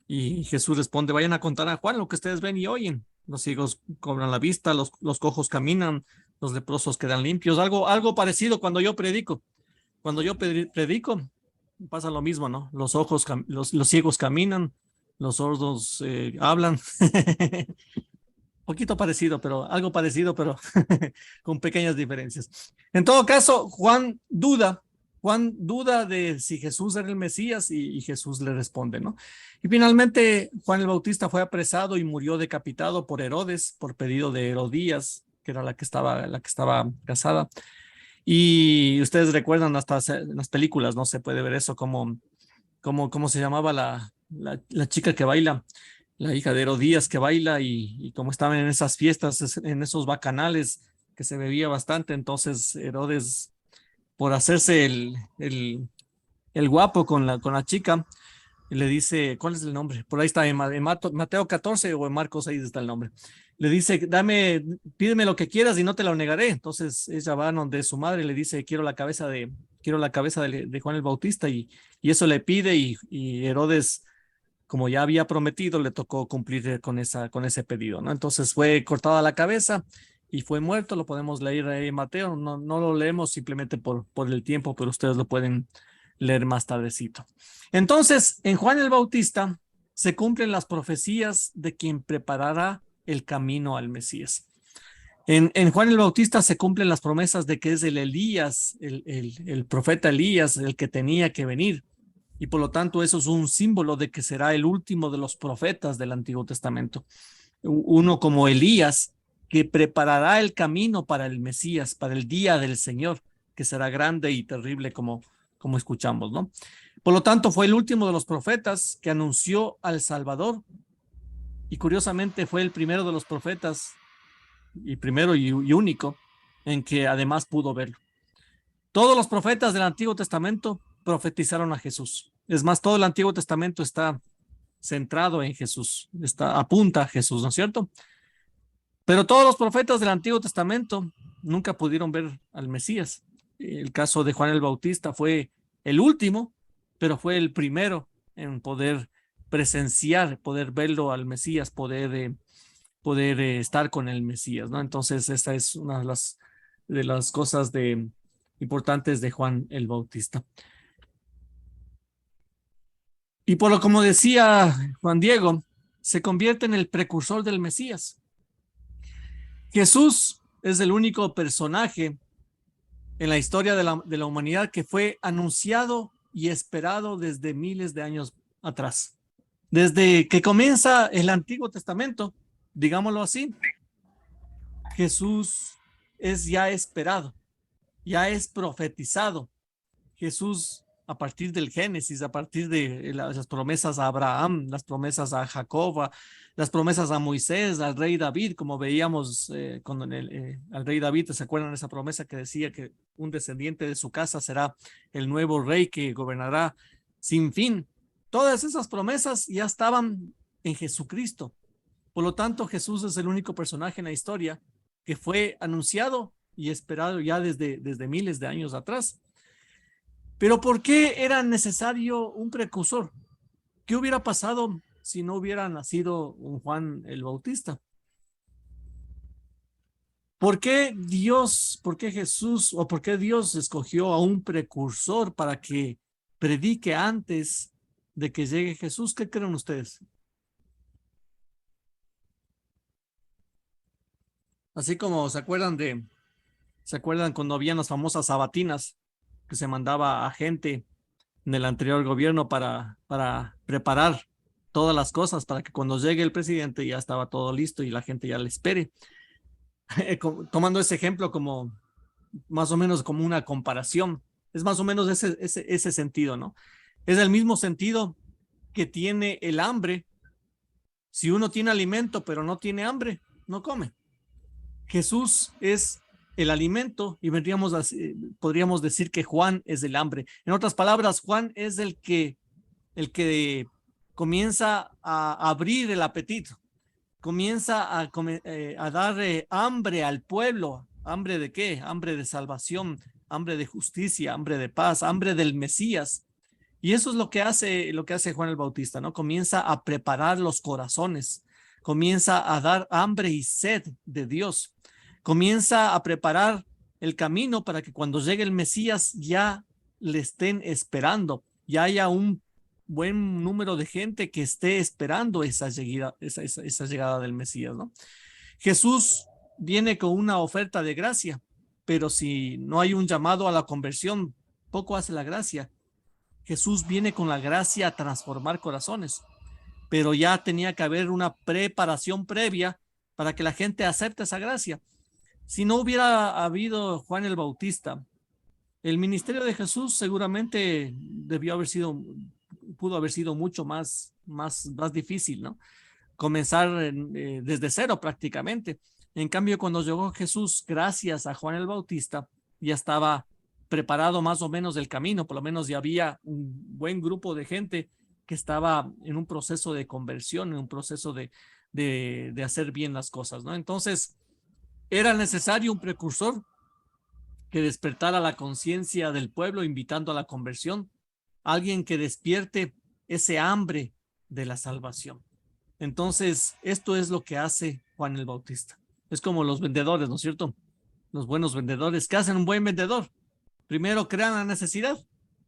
Y Jesús responde, vayan a contar a Juan lo que ustedes ven y oyen. Los ciegos cobran la vista, los cojos caminan, los leprosos quedan limpios. Algo parecido cuando yo predico. Cuando yo predico, pasa lo mismo, ¿no? Los ciegos caminan, los sordos hablan. Poquito parecido, pero algo parecido, pero con pequeñas diferencias. En todo caso, Juan duda de si Jesús era el Mesías y Jesús le responde, ¿no? Y finalmente Juan el Bautista fue apresado y murió decapitado por Herodes, por pedido de Herodías, que era la que estaba casada. Y ustedes recuerdan hasta en las películas, ¿no? Se puede ver eso cómo se llamaba la chica que baila, la hija de Herodías que baila, y cómo estaban en esas fiestas, en esos bacanales que se bebía bastante. Entonces Herodes, por hacerse el guapo con la chica, le dice, ¿cuál es el nombre? Por ahí está, en Mateo 14 o en Marcos 6 está el nombre. Le dice, pídeme lo que quieras y no te lo negaré. Entonces ella va donde su madre y le dice, quiero la cabeza de Juan el Bautista, y eso le pide, y Herodes, como ya había prometido, le tocó cumplir con ese pedido, ¿no? Entonces fue cortada la cabeza y fue muerto. Lo podemos leer ahí en Mateo, no lo leemos simplemente por el tiempo, pero ustedes lo pueden leer más tardecito. Entonces, en Juan el Bautista se cumplen las profecías de quien preparará el camino al Mesías. En Juan el Bautista se cumplen las promesas de que es el Elías, el profeta Elías, el que tenía que venir. Y por lo tanto, eso es un símbolo de que será el último de los profetas del Antiguo Testamento. Uno como Elías, que preparará el camino para el Mesías, para el día del Señor, que será grande y terrible como escuchamos, ¿no? Por lo tanto, fue el último de los profetas que anunció al Salvador, y curiosamente fue el primero de los profetas, y primero y único, en que además pudo verlo. Todos los profetas del Antiguo Testamento profetizaron a Jesús. Es más, todo el Antiguo Testamento está centrado en Jesús, apunta a Jesús, ¿no es cierto? Pero todos los profetas del Antiguo Testamento nunca pudieron ver al Mesías. El caso de Juan el Bautista fue el último, pero fue el primero en poder presenciar, poder verlo al Mesías, poder estar con el Mesías, ¿no? Entonces, esta es una de las cosas importantes de Juan el Bautista. Y por lo como decía Juan Diego, se convierte en el precursor del Mesías. Jesús es el único personaje en la historia de la humanidad que fue anunciado y esperado desde miles de años atrás. Desde que comienza el Antiguo Testamento, digámoslo así, Jesús es ya esperado, ya es profetizado. Jesús, a partir del Génesis, a partir de las promesas a Abraham, las promesas a Jacob, las promesas a Moisés, al rey David, como veíamos al rey David, ¿se acuerdan de esa promesa que decía que un descendiente de su casa será el nuevo rey que gobernará sin fin? Todas esas promesas ya estaban en Jesucristo. Por lo tanto, Jesús es el único personaje en la historia que fue anunciado y esperado ya desde miles de años atrás. Pero ¿por qué era necesario un precursor? ¿Qué hubiera pasado si no hubiera nacido un Juan el Bautista? ¿Por qué Jesús o por qué Dios escogió a un precursor para que predique antes de que llegue Jesús? ¿Qué creen ustedes? Así como se acuerdan cuando habían las famosas sabatinas que se mandaba a gente en el anterior gobierno para preparar todas las cosas para que cuando llegue el presidente ya estaba todo listo y la gente ya le espere. Tomando ese ejemplo como más o menos como una comparación, es más o menos ese sentido, ¿no? Es el mismo sentido que tiene el hambre. Si uno tiene alimento pero no tiene hambre, no come. Jesús es el alimento y podríamos decir que Juan es el hambre. En otras palabras, Juan es el que comienza a abrir el apetito, comienza a dar hambre al pueblo. ¿Hambre de qué? Hambre de salvación, hambre de justicia, hambre de paz, hambre del Mesías. Y eso es lo que hace Juan el Bautista, ¿no? Comienza a preparar los corazones, comienza a dar hambre y sed de Dios. Comienza a preparar el camino para que cuando llegue el Mesías ya le estén esperando, ya haya un buen número de gente que esté esperando esa llegada del Mesías, ¿no? Jesús viene con una oferta de gracia, pero si no hay un llamado a la conversión, poco hace la gracia. Jesús viene con la gracia a transformar corazones, pero ya tenía que haber una preparación previa para que la gente acepte esa gracia. Si no hubiera habido Juan el Bautista, el ministerio de Jesús seguramente pudo haber sido mucho más difícil, ¿no? Comenzar desde cero prácticamente. En cambio, cuando llegó Jesús, gracias a Juan el Bautista, ya estaba preparado más o menos el camino, por lo menos ya había un buen grupo de gente que estaba en un proceso de conversión, en un proceso de hacer bien las cosas, ¿no? Entonces, era necesario un precursor que despertara la conciencia del pueblo, invitando a la conversión, alguien que despierte ese hambre de la salvación. Entonces, esto es lo que hace Juan el Bautista. Es como los vendedores, ¿no es cierto? Los buenos vendedores. ¿Qué hacen un buen vendedor? Primero crean la necesidad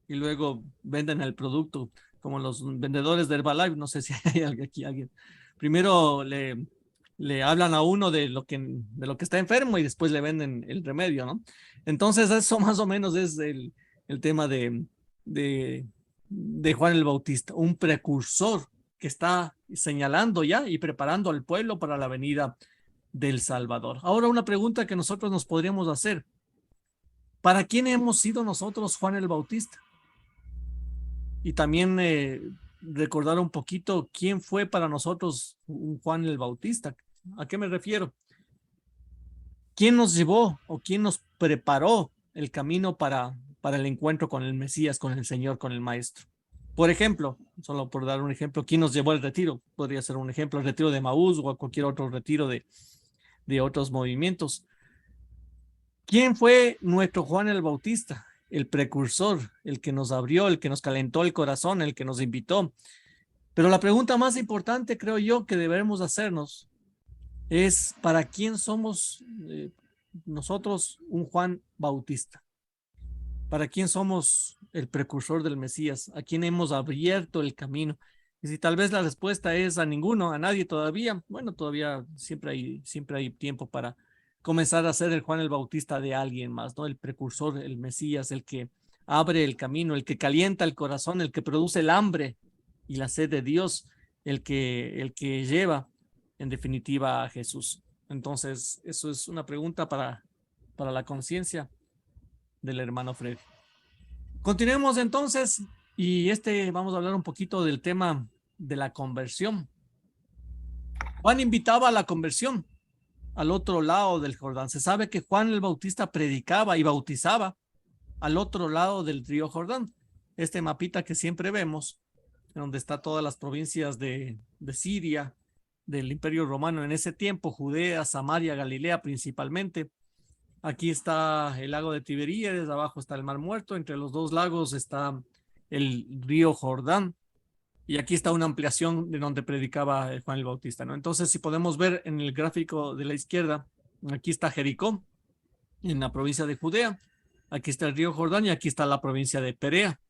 y luego venden el producto, como los vendedores de Herbalife. No sé si hay aquí alguien. Primero le hablan a uno de lo que está enfermo y después le venden el remedio, ¿no? Entonces eso más o menos es el tema de Juan el Bautista, un precursor que está señalando ya y preparando al pueblo para la venida del Salvador. Ahora una pregunta que nosotros nos podríamos hacer. ¿Para quién hemos sido nosotros Juan el Bautista? Y también recordar un poquito quién fue para nosotros un Juan el Bautista. ¿A qué me refiero? ¿Quién nos llevó o quién nos preparó el camino para el encuentro con el Mesías, con el Señor, con el Maestro? Por ejemplo, solo por dar un ejemplo, ¿quién nos llevó al retiro? Podría ser un ejemplo, el retiro de Maús o cualquier otro retiro de otros movimientos. ¿Quién fue nuestro Juan el Bautista? El precursor, el que nos abrió, el que nos calentó el corazón, el que nos invitó. Pero la pregunta más importante, creo yo, que debemos hacernos es ¿para quién somos nosotros un Juan Bautista? ¿Para quién somos el precursor del Mesías? ¿A quién hemos abierto el camino? Y si tal vez la respuesta es a ninguno, a nadie todavía, bueno, todavía siempre hay tiempo para comenzar a ser el Juan el Bautista de alguien más, ¿no? El precursor, el Mesías, el que abre el camino, el que calienta el corazón, el que produce el hambre y la sed de Dios, el que lleva en definitiva a Jesús. Entonces, eso es una pregunta para la conciencia del hermano Freddy. Continuemos entonces y vamos a hablar un poquito del tema de la conversión. Juan invitaba a la conversión al otro lado del Jordán. Se sabe que Juan el Bautista predicaba y bautizaba al otro lado del río Jordán. Este mapita que siempre vemos, donde está todas las provincias de Siria, del Imperio Romano en ese tiempo, Judea, Samaria, Galilea principalmente. Aquí está el lago de Tiberíades, abajo está el Mar Muerto, entre los dos lagos está el río Jordán, y aquí está una ampliación de donde predicaba Juan el Bautista, ¿no? Entonces, si podemos ver en el gráfico de la izquierda, aquí está Jericó, en la provincia de Judea, aquí está el río Jordán y aquí está la provincia de Perea,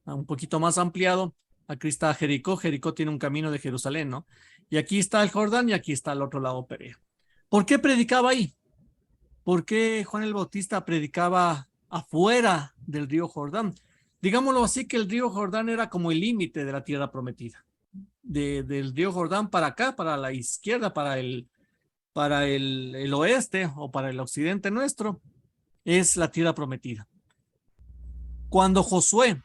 un poquito más ampliado. Aquí está Jericó, Jericó tiene un camino de Jerusalén, ¿no? Y aquí está el Jordán y aquí está al otro lado Perea. ¿Por qué predicaba ahí? ¿Por qué Juan el Bautista predicaba afuera del río Jordán? Digámoslo así, que el río Jordán era como el límite de la tierra prometida. Del río Jordán para acá, para la izquierda, para el oeste o para el occidente nuestro, es la tierra prometida. Cuando Josué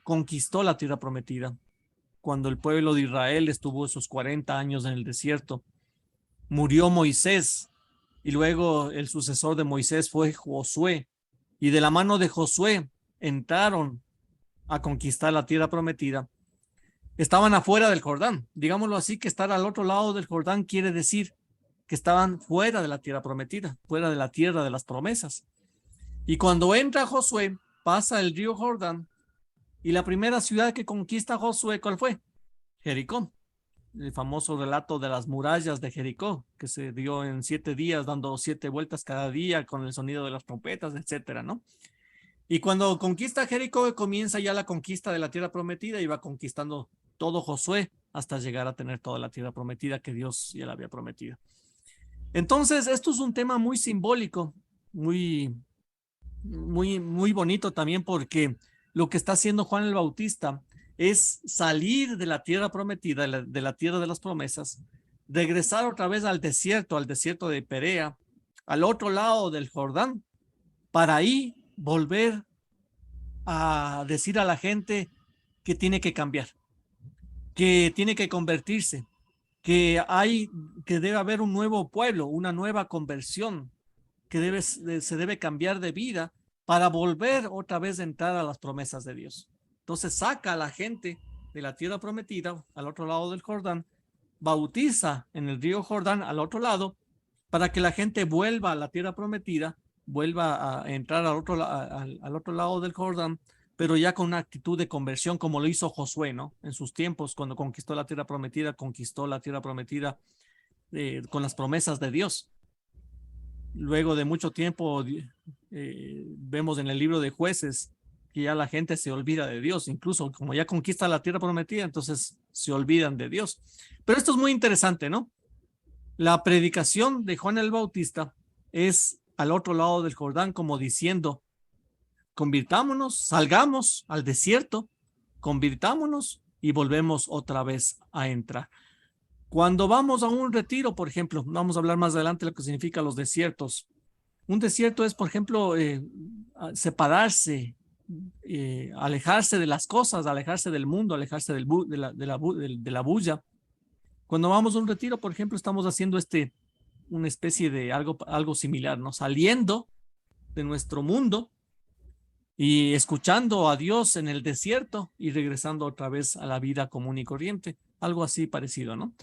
conquistó la tierra prometida, cuando el pueblo de Israel estuvo esos 40 años en el desierto, murió Moisés, y luego el sucesor de Moisés fue Josué, y de la mano de Josué entraron a conquistar la tierra prometida. Estaban afuera del Jordán, digámoslo así, que estar al otro lado del Jordán quiere decir que estaban fuera de la tierra prometida, fuera de la tierra de las promesas. Y cuando entra Josué, pasa el río Jordán, y la primera ciudad que conquista Josué, ¿cuál fue? Jericó. El famoso relato de las murallas de Jericó, que se dio en 7 días, dando 7 vueltas cada día con el sonido de las trompetas, etcétera, ¿no? Y cuando conquista Jericó, comienza ya la conquista de la tierra prometida y va conquistando todo Josué hasta llegar a tener toda la tierra prometida que Dios ya le había prometido. Entonces, esto es un tema muy simbólico, muy bonito también, porque lo que está haciendo Juan el Bautista es salir de la tierra prometida, de la tierra de las promesas, regresar otra vez al desierto de Perea, al otro lado del Jordán, para ahí volver a decir a la gente que tiene que cambiar, que tiene que convertirse, que debe haber un nuevo pueblo, una nueva conversión, que se debe cambiar de vida para volver otra vez a entrar a las promesas de Dios. Entonces saca a la gente de la tierra prometida al otro lado del Jordán, bautiza en el río Jordán al otro lado, para que la gente vuelva a la tierra prometida, vuelva a entrar al otro lado del Jordán, pero ya con una actitud de conversión, como lo hizo Josué, ¿no? En sus tiempos, cuando conquistó la tierra prometida con las promesas de Dios. Luego de mucho tiempo, vemos en el libro de Jueces que ya la gente se olvida de Dios, incluso como ya conquista la tierra prometida, entonces se olvidan de Dios. Pero esto es muy interesante, ¿no? La predicación de Juan el Bautista es al otro lado del Jordán, como diciendo, convirtámonos, salgamos al desierto, convirtámonos y volvemos otra vez a entrar. Cuando vamos a un retiro, por ejemplo, vamos a hablar más adelante de lo que significa los desiertos. Un desierto es, por ejemplo, separarse, alejarse de las cosas, alejarse del mundo, alejarse de la bulla. Cuando vamos a un retiro, por ejemplo, estamos haciendo una especie de algo similar, ¿no? Saliendo de nuestro mundo y escuchando a Dios en el desierto y regresando otra vez a la vida común y corriente, algo así parecido, ¿no?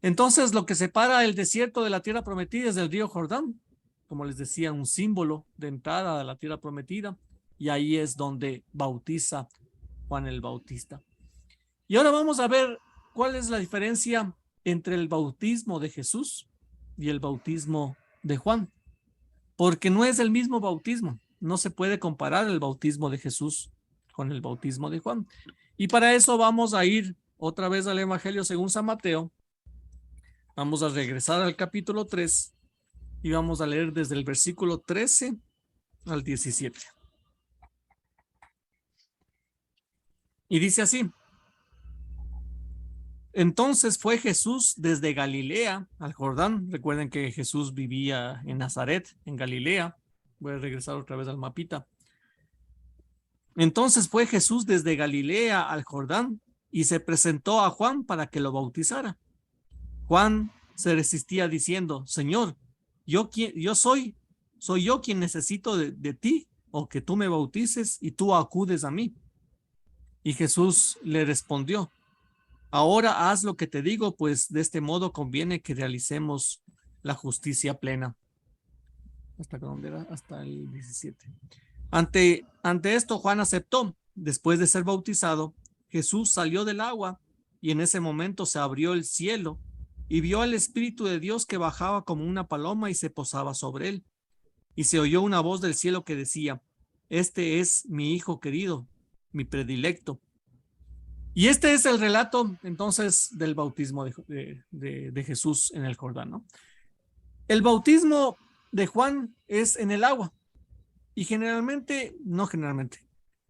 Entonces, lo que separa el desierto de la tierra prometida es el río Jordán, como les decía, un símbolo de entrada a la tierra prometida, y ahí es donde bautiza Juan el Bautista. Y ahora vamos a ver cuál es la diferencia entre el bautismo de Jesús y el bautismo de Juan, porque no es el mismo bautismo. No se puede comparar el bautismo de Jesús con el bautismo de Juan. Y para eso vamos a ir otra vez al Evangelio según San Mateo. Vamos a regresar al capítulo 3 y vamos a leer desde el versículo 13 al 17. Y dice así: entonces fue Jesús desde Galilea al Jordán. Recuerden que Jesús vivía en Nazaret, en Galilea. Voy a regresar otra vez al mapita. Entonces fue Jesús desde Galilea al Jordán y se presentó a Juan para que lo bautizara. Juan se resistía diciendo: Señor, soy yo quien necesito de ti, o que tú me bautices y tú acudes a mí. Y Jesús le respondió: ahora haz lo que te digo, pues de este modo conviene que realicemos la justicia plena. ¿Hasta dónde era? Hasta el 17. Ante esto, Juan aceptó. Después de ser bautizado, Jesús salió del agua y en ese momento se abrió el cielo y vio al Espíritu de Dios que bajaba como una paloma y se posaba sobre él. Y se oyó una voz del cielo que decía: este es mi Hijo querido, mi predilecto. Y este es el relato entonces del bautismo de Jesús en el Jordán, ¿no? El bautismo de Juan es en el agua y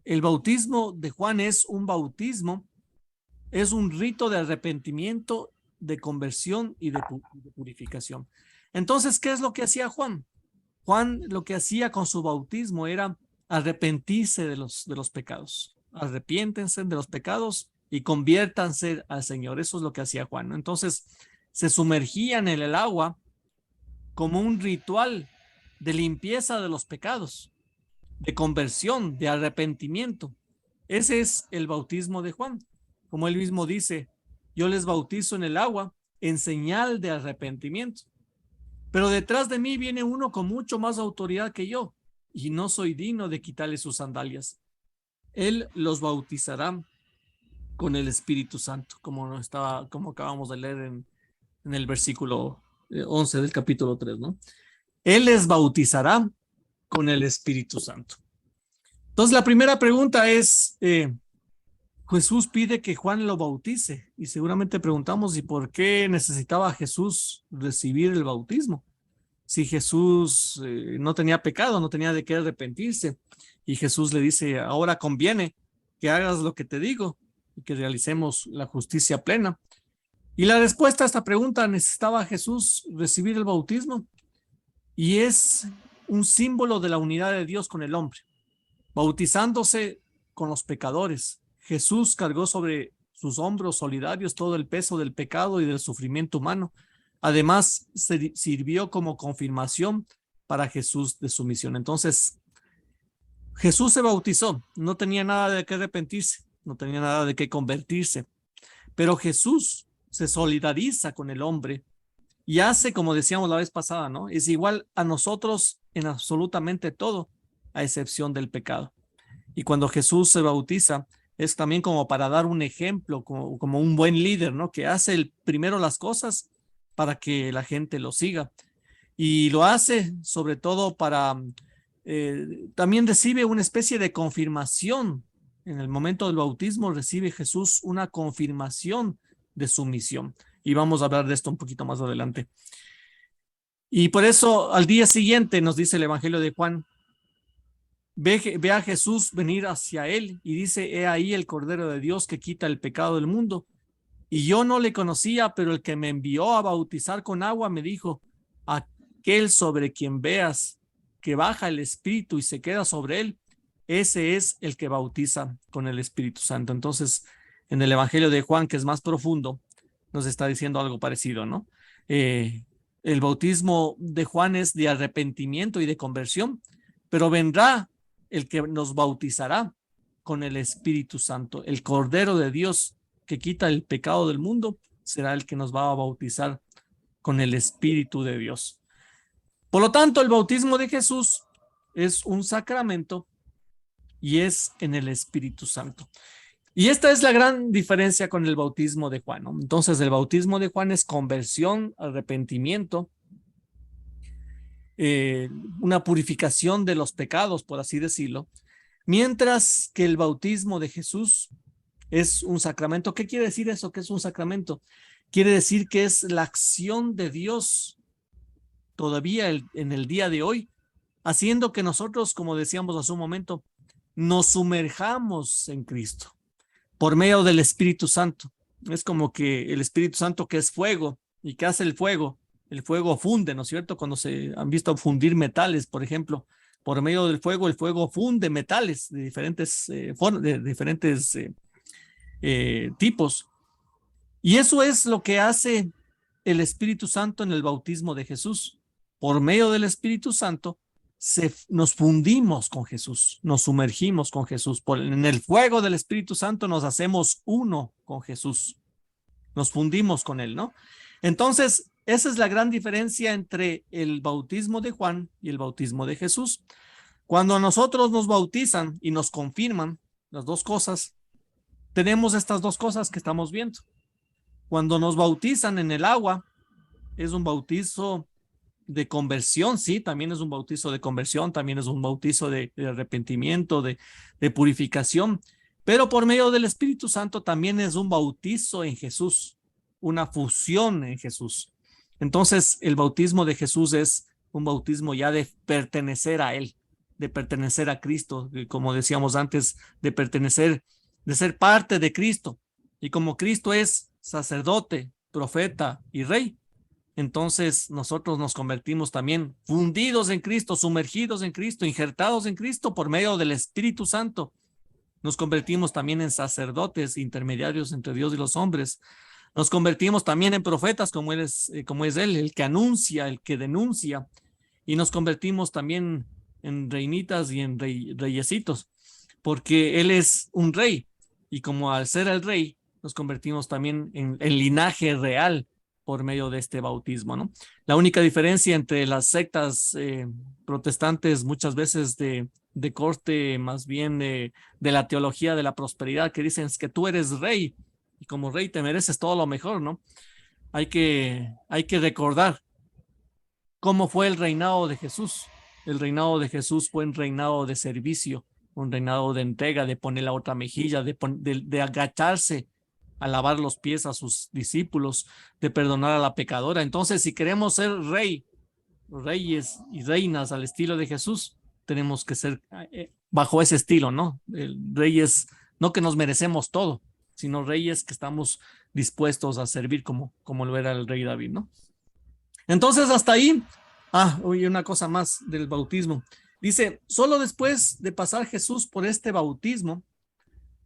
el bautismo de Juan es un bautismo, es un rito de arrepentimiento, de conversión y de purificación. Entonces, ¿qué es lo que hacía Juan? Juan lo que hacía con su bautismo era arrepentirse de los pecados. Arrepiéntense de los pecados y conviértanse al Señor. Eso es lo que hacía Juan, ¿no? Entonces, se sumergían en el agua como un ritual de limpieza de los pecados, de conversión, de arrepentimiento. Ese es el bautismo de Juan. Como él mismo dice: yo les bautizo en el agua en señal de arrepentimiento. Pero detrás de mí viene uno con mucho más autoridad que yo, y no soy digno de quitarle sus sandalias. Él los bautizará con el Espíritu Santo, como acabamos de leer en el versículo 11 del capítulo 3, ¿no? Él les bautizará con el Espíritu Santo. Entonces, la primera pregunta es, Jesús pide que Juan lo bautice, y seguramente preguntamos: ¿y por qué necesitaba Jesús recibir el bautismo? Si Jesús no tenía pecado, no tenía de qué arrepentirse, y Jesús le dice: ahora conviene que hagas lo que te digo y que realicemos la justicia plena. Y la respuesta a esta pregunta: ¿necesitaba Jesús recibir el bautismo? Y es un símbolo de la unidad de Dios con el hombre, bautizándose con los pecadores. Jesús cargó sobre sus hombros solidarios todo el peso del pecado y del sufrimiento humano. Además, sirvió como confirmación para Jesús de su misión. Entonces, Jesús se bautizó, no tenía nada de qué arrepentirse, no tenía nada de qué convertirse, pero Jesús se solidariza con el hombre y hace, como decíamos la vez pasada, ¿no? Es igual a nosotros en absolutamente todo, a excepción del pecado. Y cuando Jesús se bautiza, es también como para dar un ejemplo, como un buen líder, ¿no? Que hace primero las cosas para que la gente lo siga. Y lo hace sobre todo para, también recibe una especie de confirmación. En el momento del bautismo recibe Jesús una confirmación de su misión. Y vamos a hablar de esto un poquito más adelante. Y por eso al día siguiente nos dice el Evangelio de Juan: ve a Jesús venir hacia él y dice: he ahí el Cordero de Dios que quita el pecado del mundo. Y yo no le conocía, pero el que me envió a bautizar con agua me dijo: aquel sobre quien veas que baja el Espíritu y se queda sobre él, ese es el que bautiza con el Espíritu Santo. Entonces, en el Evangelio de Juan, que es más profundo, nos está diciendo algo parecido, ¿no? El bautismo de Juan es de arrepentimiento y de conversión, pero vendrá el que nos bautizará con el Espíritu Santo. El Cordero de Dios que quita el pecado del mundo será el que nos va a bautizar con el Espíritu de Dios. Por lo tanto, el bautismo de Jesús es un sacramento y es en el Espíritu Santo. Y esta es la gran diferencia con el bautismo de Juan, ¿no? Entonces, el bautismo de Juan es conversión, arrepentimiento, una purificación de los pecados, por así decirlo, mientras que el bautismo de Jesús es un sacramento. ¿Qué quiere decir eso? ¿Qué es un sacramento? Quiere decir que es la acción de Dios todavía en el día de hoy, haciendo que nosotros, como decíamos hace un momento, nos sumerjamos en Cristo por medio del Espíritu Santo. Es como que el Espíritu Santo, que es fuego, y que hace el fuego funde, ¿no es cierto? Cuando se han visto fundir metales, por ejemplo, por medio del fuego, el fuego funde metales de diferentes tipos. Y eso es lo que hace el Espíritu Santo en el bautismo de Jesús. Por medio del Espíritu Santo nos fundimos con Jesús, nos sumergimos con Jesús. En el fuego del Espíritu Santo nos hacemos uno con Jesús, nos fundimos con él, ¿no? Entonces, esa es la gran diferencia entre el bautismo de Juan y el bautismo de Jesús. Cuando a nosotros nos bautizan y nos confirman las dos cosas, tenemos estas dos cosas que estamos viendo. Cuando nos bautizan en el agua, es un bautizo de conversión, sí, también es un bautizo de conversión, también es un bautizo de arrepentimiento, de purificación, pero por medio del Espíritu Santo también es un bautizo en Jesús, una fusión en Jesús. Entonces, el bautismo de Jesús es un bautismo ya de pertenecer a Él, de pertenecer a Cristo, como decíamos antes, de pertenecer, de ser parte de Cristo. Y como Cristo es sacerdote, profeta y rey, entonces nosotros nos convertimos también fundidos en Cristo, sumergidos en Cristo, injertados en Cristo por medio del Espíritu Santo. Nos convertimos también en sacerdotes intermediarios entre Dios y los hombres. Nos convertimos también en profetas como es Él, el que anuncia, el que denuncia. Y nos convertimos también en reinitas y en reyesitos, porque Él es un rey. Y como al ser el rey, nos convertimos también en el linaje real por medio de este bautismo, ¿no? La única diferencia entre las sectas protestantes, muchas veces de corte más bien de la teología de la prosperidad, que dicen que tú eres rey y como rey te mereces todo lo mejor, ¿no? Hay que recordar cómo fue el reinado de Jesús. El reinado de Jesús fue un reinado de servicio, un reinado de entrega, de poner la otra mejilla, de agacharse a lavar los pies a sus discípulos, de perdonar a la pecadora. Entonces, si queremos ser reyes y reinas al estilo de Jesús, tenemos que ser bajo ese estilo, ¿no? Reyes, no que nos merecemos todo, sino reyes que estamos dispuestos a servir como lo era el rey David, ¿no? Entonces, hasta ahí. Oye, una cosa más del bautismo. Dice, solo después de pasar Jesús por este bautismo,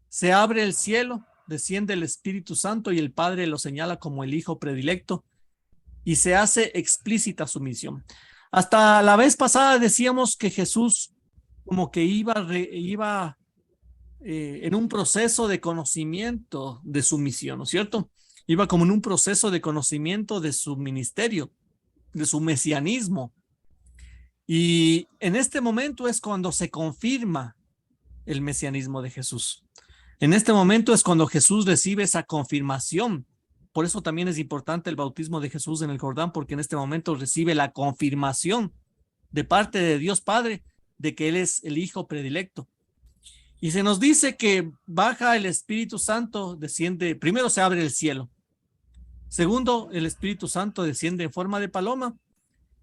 se abre el cielo, desciende el Espíritu Santo y el Padre lo señala como el Hijo predilecto y se hace explícita su misión. Hasta la vez pasada decíamos que Jesús como que iba en un proceso de conocimiento de su misión, ¿no es cierto? Iba como en un proceso de conocimiento de su ministerio, de su mesianismo. Y en este momento es cuando se confirma el mesianismo de Jesús. En este momento es cuando Jesús recibe esa confirmación. Por eso también es importante el bautismo de Jesús en el Jordán, porque en este momento recibe la confirmación de parte de Dios Padre de que Él es el Hijo predilecto. Y se nos dice que baja el Espíritu Santo, desciende, primero se abre el cielo. Segundo, el Espíritu Santo desciende en forma de paloma.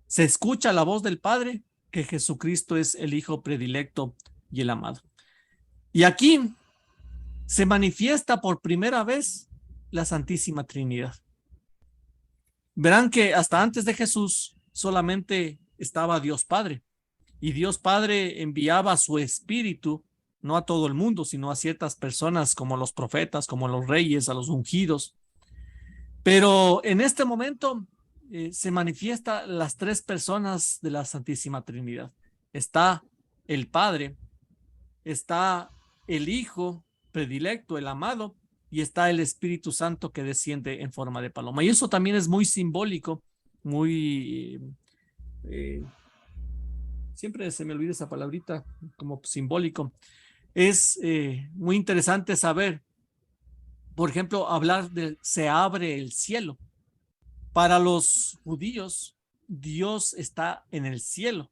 Se escucha la voz del Padre, que Jesucristo es el Hijo predilecto y el amado. Y aquí se manifiesta por primera vez la Santísima Trinidad. Verán que hasta antes de Jesús solamente estaba Dios Padre, y Dios Padre enviaba su Espíritu, no a todo el mundo, sino a ciertas personas como los profetas, como los reyes, a los ungidos. Pero en este momento se manifiestan las tres personas de la Santísima Trinidad. Está el Padre, está el Hijo predilecto, el amado, y está el Espíritu Santo que desciende en forma de paloma. Y eso también es muy simbólico, muy... siempre se me olvida esa palabrita, como simbólico. Es muy interesante saber, por ejemplo, hablar de se abre el cielo. Para los judíos, Dios está en el cielo.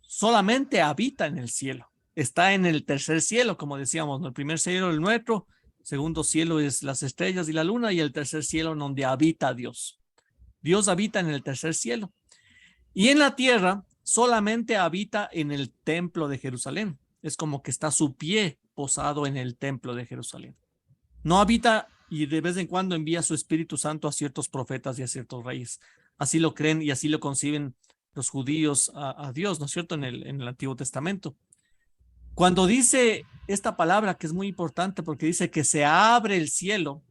Solamente habita en el cielo. Está en el tercer cielo, como decíamos, ¿no? El primer cielo es el nuestro, el segundo cielo es las estrellas y la luna, y el tercer cielo donde habita Dios. Dios habita en el tercer cielo. Y en la tierra solamente habita en el templo de Jerusalén. Es como que está su pie posado en el templo de Jerusalén. No habita, y de vez en cuando envía su Espíritu Santo a ciertos profetas y a ciertos reyes. Así lo creen y así lo conciben los judíos a Dios, ¿no es cierto? En el Antiguo Testamento. Cuando dice esta palabra, que es muy importante porque dice que se abre el cielo,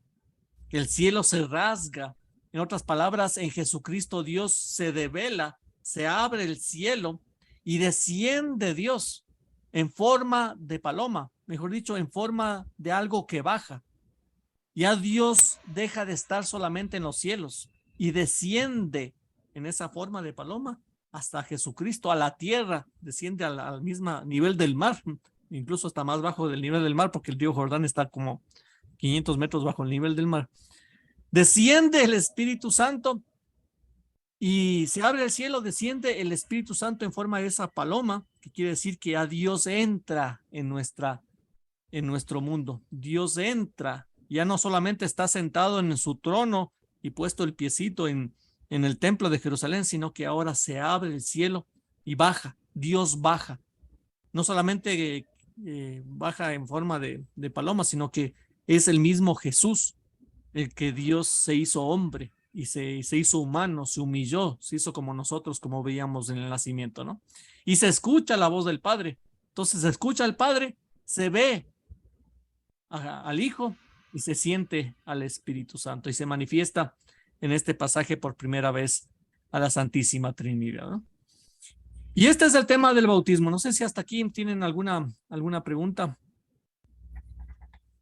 que el cielo se rasga. En otras palabras, en Jesucristo Dios se devela, se abre el cielo y desciende Dios en forma de paloma, mejor dicho, en forma de algo que baja. Ya Dios deja de estar solamente en los cielos y desciende en esa forma de paloma hasta Jesucristo, a la tierra, desciende al mismo nivel del mar, incluso hasta más bajo del nivel del mar, porque el río Jordán está como 500 metros bajo el nivel del mar. Desciende el Espíritu Santo y se abre el cielo, desciende el Espíritu Santo en forma de esa paloma, que quiere decir que a Dios entra en nuestro mundo. Dios entra, ya no solamente está sentado en su trono y puesto el piecito en el templo de Jerusalén, sino que ahora se abre el cielo y baja. Dios baja. No solamente baja en forma de paloma, sino que es el mismo Jesús, el que Dios se hizo hombre y se hizo humano, se humilló, se hizo como nosotros, como veíamos en el nacimiento, ¿no? Y se escucha la voz del Padre. Entonces se escucha al Padre, se ve al Hijo y se siente al Espíritu Santo y se manifiesta en este pasaje por primera vez a la Santísima Trinidad, ¿no? Y este es el tema del bautismo. No sé si hasta aquí tienen alguna pregunta,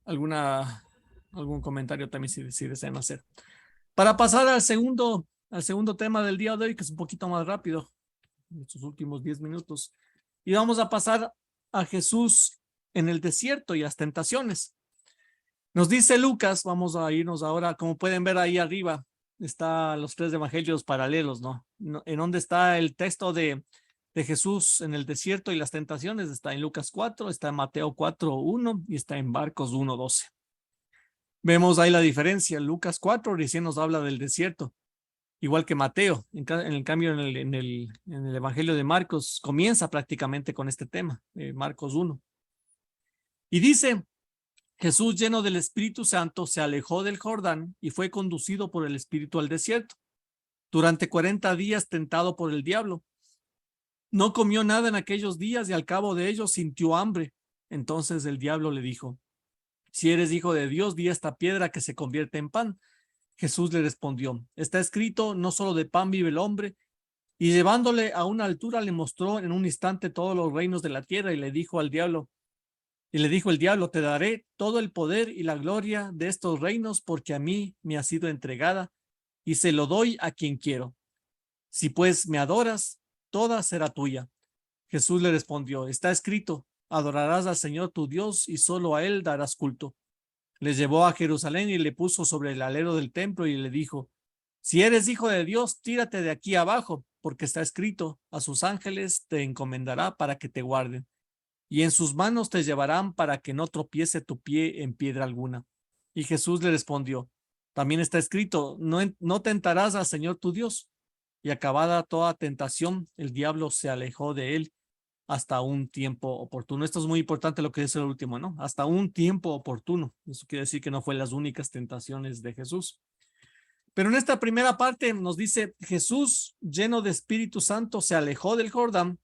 algún comentario también si desean hacer. Para pasar al segundo tema del día de hoy, que es un poquito más rápido, en estos últimos 10 minutos, y vamos a pasar a Jesús en el desierto y las tentaciones. Nos dice Lucas, vamos a irnos ahora, como pueden ver ahí arriba, están los 3 evangelios paralelos, ¿no? En donde está el texto de Jesús en el desierto y las tentaciones, está en Lucas 4, está en Mateo 4:1 y está en Marcos 1:12. Vemos ahí la diferencia. Lucas 4 recién nos habla del desierto, igual que Mateo. En el cambio, en el evangelio de Marcos comienza prácticamente con este tema, Marcos 1. Y dice: Jesús, lleno del Espíritu Santo, se alejó del Jordán y fue conducido por el Espíritu al desierto. Durante 40 días tentado por el diablo. No comió nada en aquellos días y al cabo de ellos sintió hambre. Entonces el diablo le dijo: si eres hijo de Dios, di a esta piedra que se convierte en pan. Jesús le respondió: está escrito, no solo de pan vive el hombre. Y llevándole a una altura le mostró en un instante todos los reinos de la tierra y le dijo el diablo, te daré todo el poder y la gloria de estos reinos porque a mí me ha sido entregada y se lo doy a quien quiero. Si pues me adoras, toda será tuya. Jesús le respondió: está escrito, adorarás al Señor tu Dios y solo a él darás culto. Le llevó a Jerusalén y le puso sobre el alero del templo y le dijo: si eres hijo de Dios, tírate de aquí abajo, porque está escrito, a sus ángeles te encomendará para que te guarden, y en sus manos te llevarán para que no tropiece tu pie en piedra alguna. Y Jesús le respondió: también está escrito, no tentarás al Señor tu Dios. Y acabada toda tentación, el diablo se alejó de él hasta un tiempo oportuno. Esto es muy importante lo que dice el último, ¿no? Hasta un tiempo oportuno. Eso quiere decir que no fue las únicas tentaciones de Jesús. Pero en esta primera parte nos dice: Jesús, lleno de Espíritu Santo, se alejó del Jordán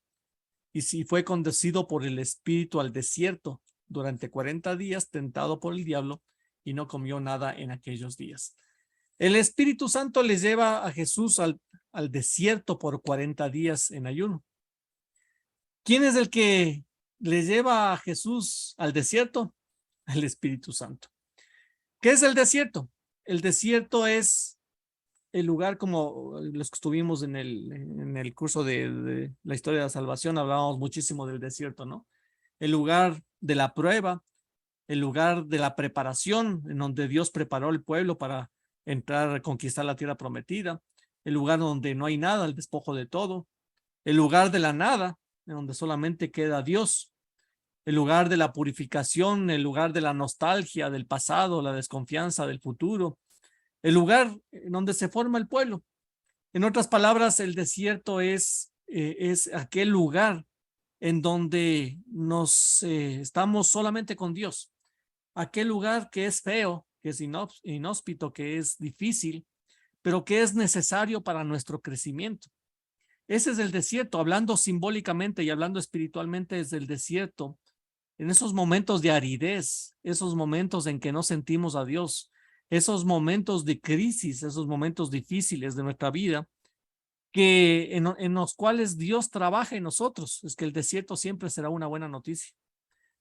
y sí fue conducido por el Espíritu al desierto durante 40 días, tentado por el diablo, y no comió nada en aquellos días. El Espíritu Santo les lleva a Jesús al desierto por 40 días en ayuno. ¿Quién es el que le lleva a Jesús al desierto? El Espíritu Santo. ¿Qué es el desierto? El desierto es el lugar, como los que estuvimos en el curso de la historia de la salvación, hablábamos muchísimo del desierto, ¿no? El lugar de la prueba, el lugar de la preparación, en donde Dios preparó el pueblo para entrar a conquistar la tierra prometida, el lugar donde no hay nada, el despojo de todo, el lugar de la nada, en donde solamente queda Dios, el lugar de la purificación, el lugar de la nostalgia del pasado, la desconfianza del futuro, el lugar en donde se forma el pueblo. En otras palabras, el desierto es aquel lugar en donde estamos solamente con Dios. Aquel lugar que es feo, que es inhóspito, que es difícil, pero que es necesario para nuestro crecimiento. Ese es el desierto, hablando simbólicamente y hablando espiritualmente, es el desierto. En esos momentos de aridez, esos momentos en que no sentimos a Dios, esos momentos de crisis, esos momentos difíciles de nuestra vida, que en los cuales Dios trabaja en nosotros. Es que el desierto siempre será una buena noticia.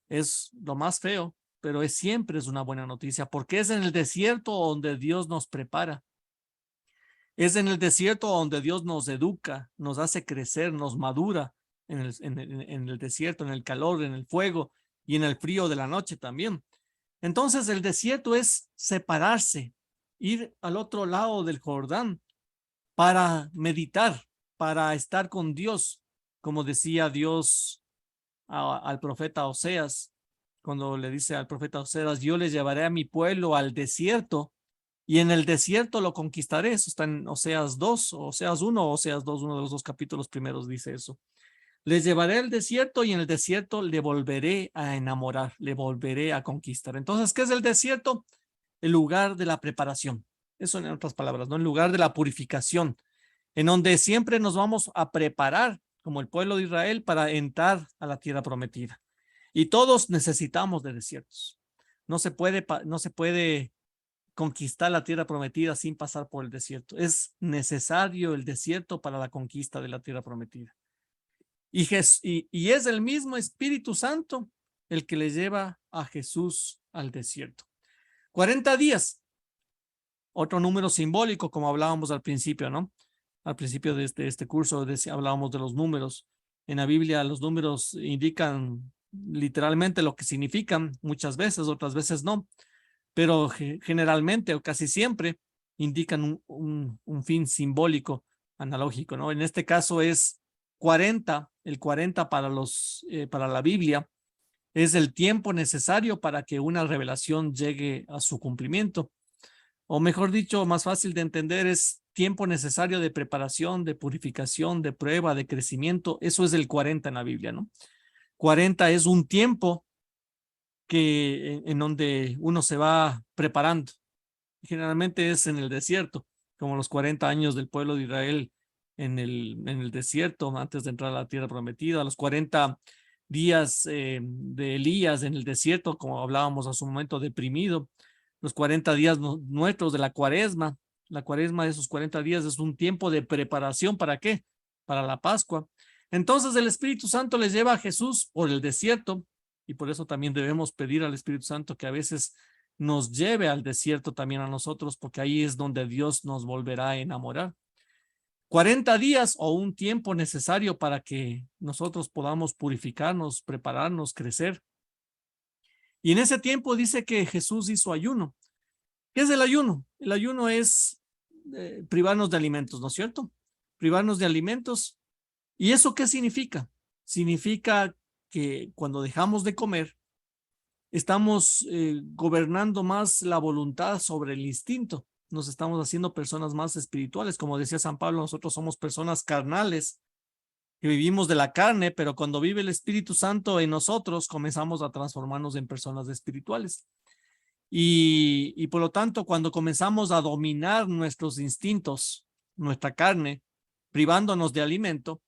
Es lo más feo, pero siempre es una buena noticia, porque es en el desierto donde Dios nos prepara. Es en el desierto donde Dios nos educa, nos hace crecer, nos madura en el desierto, en el calor, en el fuego y en el frío de la noche también. Entonces el desierto es separarse, ir al otro lado del Jordán para meditar, para estar con Dios, como decía Dios al profeta Oseas, cuando le dice al profeta Oseas, yo le llevaré a mi pueblo al desierto y en el desierto lo conquistaré. Eso está en Oseas 2, Oseas 1, Oseas 2, uno de los dos capítulos primeros dice eso. Les llevaré al desierto y en el desierto le volveré a enamorar, le volveré a conquistar. Entonces, ¿qué es el desierto? El lugar de la preparación. Eso en otras palabras, ¿no? El lugar de la purificación, en donde siempre nos vamos a preparar como el pueblo de Israel para entrar a la tierra prometida. Y todos necesitamos de desiertos. No se puede conquistar la tierra prometida sin pasar por el desierto. Es necesario el desierto para la conquista de la tierra prometida. Y es el mismo Espíritu Santo el que le lleva a Jesús al desierto. 40 días. Otro número simbólico, como hablábamos al principio, ¿no? Al principio de este curso hablábamos de los números. En la Biblia los números indican literalmente lo que significan, muchas veces, otras veces no. Pero generalmente o casi siempre indican un fin simbólico, analógico, ¿no? En este caso es 40, el 40 para la Biblia es el tiempo necesario para que una revelación llegue a su cumplimiento. O mejor dicho, más fácil de entender, es tiempo necesario de preparación, de purificación, de prueba, de crecimiento. Eso es el 40 en la Biblia, ¿no? 40 es un tiempo en donde uno se va preparando. Generalmente es en el desierto, como los 40 años del pueblo de Israel en el desierto antes de entrar a la tierra prometida, los 40 días de Elías en el desierto, como hablábamos hace un momento, deprimido, los 40 días nuestros de la cuaresma. La cuaresma de esos 40 días es un tiempo de preparación. ¿Para qué? Para la Pascua. Entonces el Espíritu Santo les lleva a Jesús por el desierto y por eso también debemos pedir al Espíritu Santo que a veces nos lleve al desierto también a nosotros, porque ahí es donde Dios nos volverá a enamorar. 40 días o un tiempo necesario para que nosotros podamos purificarnos, prepararnos, crecer. Y en ese tiempo dice que Jesús hizo ayuno. ¿Qué es el ayuno? El ayuno es privarnos de alimentos, ¿no es cierto? Privarnos de alimentos. ¿Y eso qué significa? Significa que cuando dejamos de comer, estamos gobernando más la voluntad sobre el instinto. Nos estamos haciendo personas más espirituales. Como decía San Pablo, nosotros somos personas carnales que vivimos de la carne, pero cuando vive el Espíritu Santo en nosotros, comenzamos a transformarnos en personas espirituales. Y por lo tanto, cuando comenzamos a dominar nuestros instintos, nuestra carne, privándonos de alimento,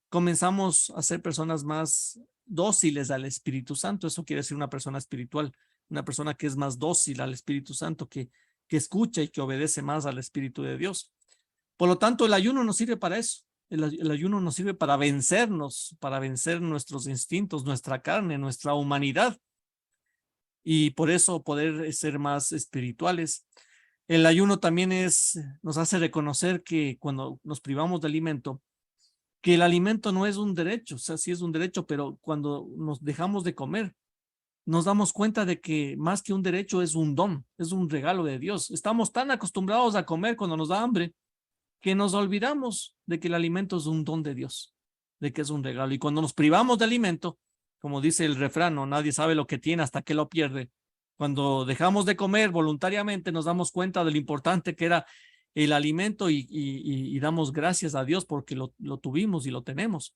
comenzamos a ser personas más dóciles al Espíritu Santo. Eso quiere decir una persona espiritual, una persona que es más dócil al Espíritu Santo, que escucha y que obedece más al Espíritu de Dios. Por lo tanto, el ayuno nos sirve para eso, El ayuno nos sirve para vencernos, para vencer nuestros instintos, nuestra carne, nuestra humanidad. Y por eso poder ser más espirituales. El ayuno también nos hace reconocer que cuando nos privamos de alimento, que el alimento no es un derecho, o sea, sí es un derecho, pero cuando nos dejamos de comer, nos damos cuenta de que más que un derecho es un don, es un regalo de Dios. Estamos tan acostumbrados a comer cuando nos da hambre que nos olvidamos de que el alimento es un don de Dios, de que es un regalo. Y cuando nos privamos de alimento, como dice el refrán, ¿no? Nadie sabe lo que tiene hasta que lo pierde. Cuando dejamos de comer voluntariamente, nos damos cuenta de lo importante que era el alimento y damos gracias a Dios porque lo tuvimos y lo tenemos.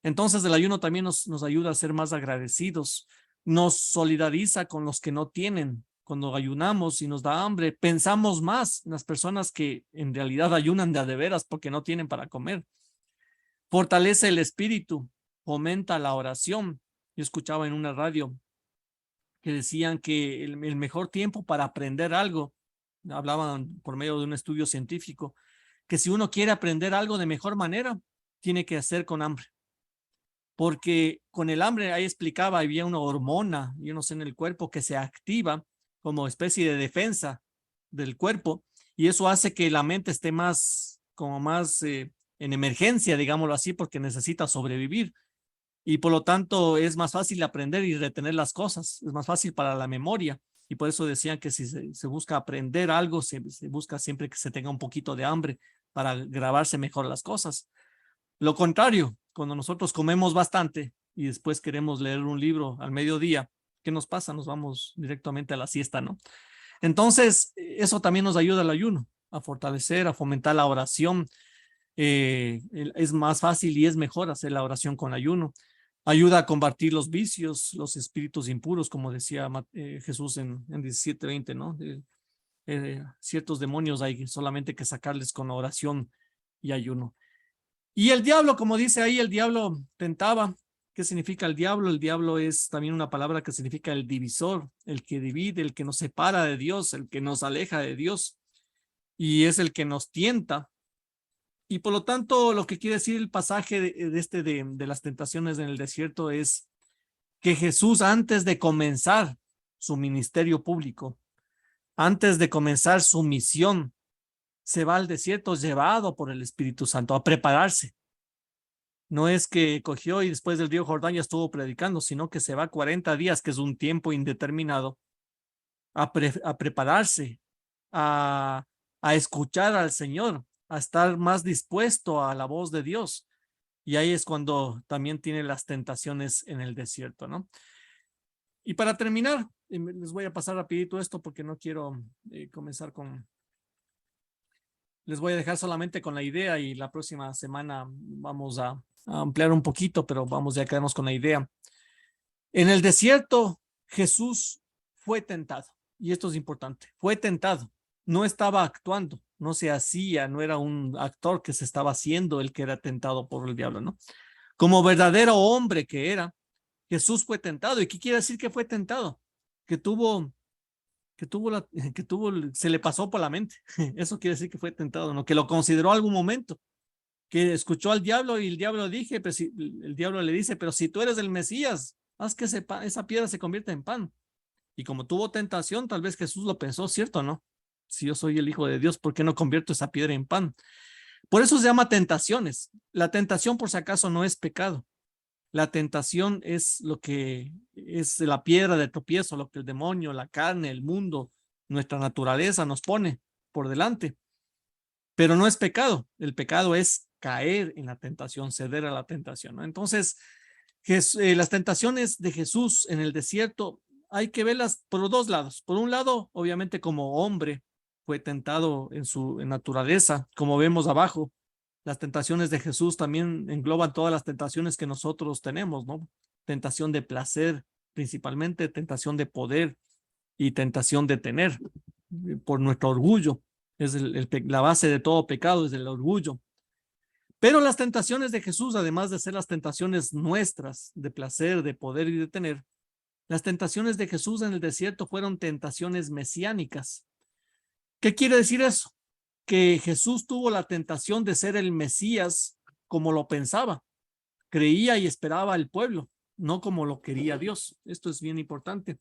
Entonces el ayuno también nos ayuda a ser más agradecidos, nos solidariza con los que no tienen. Cuando ayunamos y nos da hambre, pensamos más en las personas que en realidad ayunan de a de veras porque no tienen para comer. Fortalece el espíritu, fomenta la oración. Yo escuchaba en una radio que decían que el mejor tiempo para aprender algo, hablaban por medio de un estudio científico, que si uno quiere aprender algo de mejor manera, tiene que hacer con hambre. Porque con el hambre, ahí explicaba, había una hormona, yo no sé, en el cuerpo que se activa como especie de defensa del cuerpo, y eso hace que la mente esté más, como más en emergencia, digámoslo así, porque necesita sobrevivir. Y por lo tanto es más fácil aprender y retener las cosas, es más fácil para la memoria. Y por eso decían que si se busca aprender algo, se busca siempre que se tenga un poquito de hambre para grabarse mejor las cosas. Lo contrario, cuando nosotros comemos bastante y después queremos leer un libro al mediodía, ¿qué nos pasa? Nos vamos directamente a la siesta, ¿no? Entonces, eso también nos ayuda al ayuno, a fortalecer, a fomentar la oración. Es más fácil y es mejor hacer la oración con ayuno. Ayuda a combatir los vicios, los espíritus impuros, como decía Jesús en 17:20, ¿no? Ciertos demonios hay solamente que sacarles con oración y ayuno. Y el diablo, como dice ahí, el diablo tentaba. ¿Qué significa el diablo? El diablo es también una palabra que significa el divisor, el que divide, el que nos separa de Dios, el que nos aleja de Dios, y es el que nos tienta. Y por lo tanto, lo que quiere decir el pasaje de las tentaciones en el desierto es que Jesús, antes de comenzar su ministerio público, antes de comenzar su misión, se va al desierto llevado por el Espíritu Santo a prepararse. No es que cogió y después del río Jordán ya estuvo predicando, sino que se va 40 días, que es un tiempo indeterminado, a prepararse, a escuchar al Señor, a estar más dispuesto a la voz de Dios. Y ahí es cuando también tiene las tentaciones en el desierto, ¿no? Y para terminar, les voy a pasar rapidito esto porque no quiero comenzar con... Les voy a dejar solamente con la idea y la próxima semana vamos a ampliar un poquito, pero vamos ya a quedarnos con la idea. En el desierto, Jesús fue tentado, y esto es importante, fue tentado, no estaba actuando, no se hacía, no era un actor que se estaba haciendo el que era tentado por el diablo, ¿no? Como verdadero hombre que era, Jesús fue tentado. ¿Y qué quiere decir que fue tentado? Que se le pasó por la mente. Eso quiere decir que fue tentado, ¿no? Que lo consideró algún momento, que escuchó al diablo y el diablo le dice, pero si tú eres el Mesías, haz que esa piedra se convierta en pan. Y como tuvo tentación, tal vez Jesús lo pensó, ¿cierto o no? Si yo soy el Hijo de Dios, ¿por qué no convierto esa piedra en pan? Por eso se llama tentaciones. La tentación, por si acaso, no es pecado. La tentación es lo que es la piedra de tropiezo, lo que el demonio, la carne, el mundo, nuestra naturaleza nos pone por delante. Pero no es pecado. El pecado es caer en la tentación, ceder a la tentación, ¿no? Entonces, las tentaciones de Jesús en el desierto hay que verlas por los dos lados. Por un lado, obviamente como hombre, fue tentado en su naturaleza, como vemos abajo. Las tentaciones de Jesús también engloban todas las tentaciones que nosotros tenemos, ¿no? Tentación de placer, principalmente tentación de poder y tentación de tener por nuestro orgullo. Es la base de todo pecado, es el orgullo. Pero las tentaciones de Jesús, además de ser las tentaciones nuestras de placer, de poder y de tener, las tentaciones de Jesús en el desierto fueron tentaciones mesiánicas. ¿Qué quiere decir eso? Que Jesús tuvo la tentación de ser el Mesías como lo pensaba. Creía y esperaba al pueblo, no como lo quería Dios. Esto es bien importante.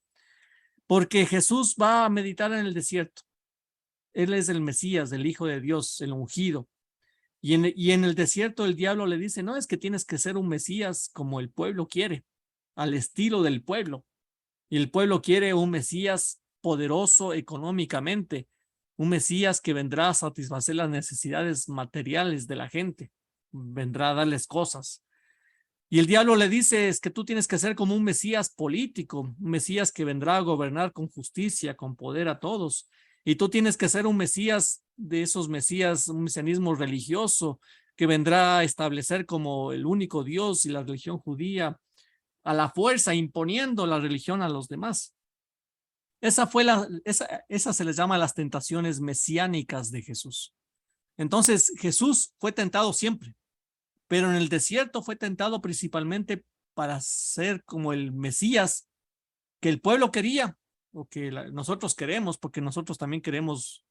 Porque Jesús va a meditar en el desierto. Él es el Mesías, el Hijo de Dios, el ungido. Y en el desierto el diablo le dice, no, es que tienes que ser un Mesías como el pueblo quiere, al estilo del pueblo. Y el pueblo quiere un Mesías poderoso económicamente, un Mesías que vendrá a satisfacer las necesidades materiales de la gente, vendrá a darles cosas. Y el diablo le dice, es que tú tienes que ser como un Mesías político, un Mesías que vendrá a gobernar con justicia, con poder a todos. Y tú tienes que ser un Mesías de esos Mesías, un mesianismo religioso que vendrá a establecer como el único Dios y la religión judía a la fuerza, imponiendo la religión a los demás. Esa se les llama las tentaciones mesiánicas de Jesús. Entonces Jesús fue tentado siempre, pero en el desierto fue tentado principalmente para ser como el Mesías que el pueblo quería, o que nosotros queremos, porque nosotros también queremos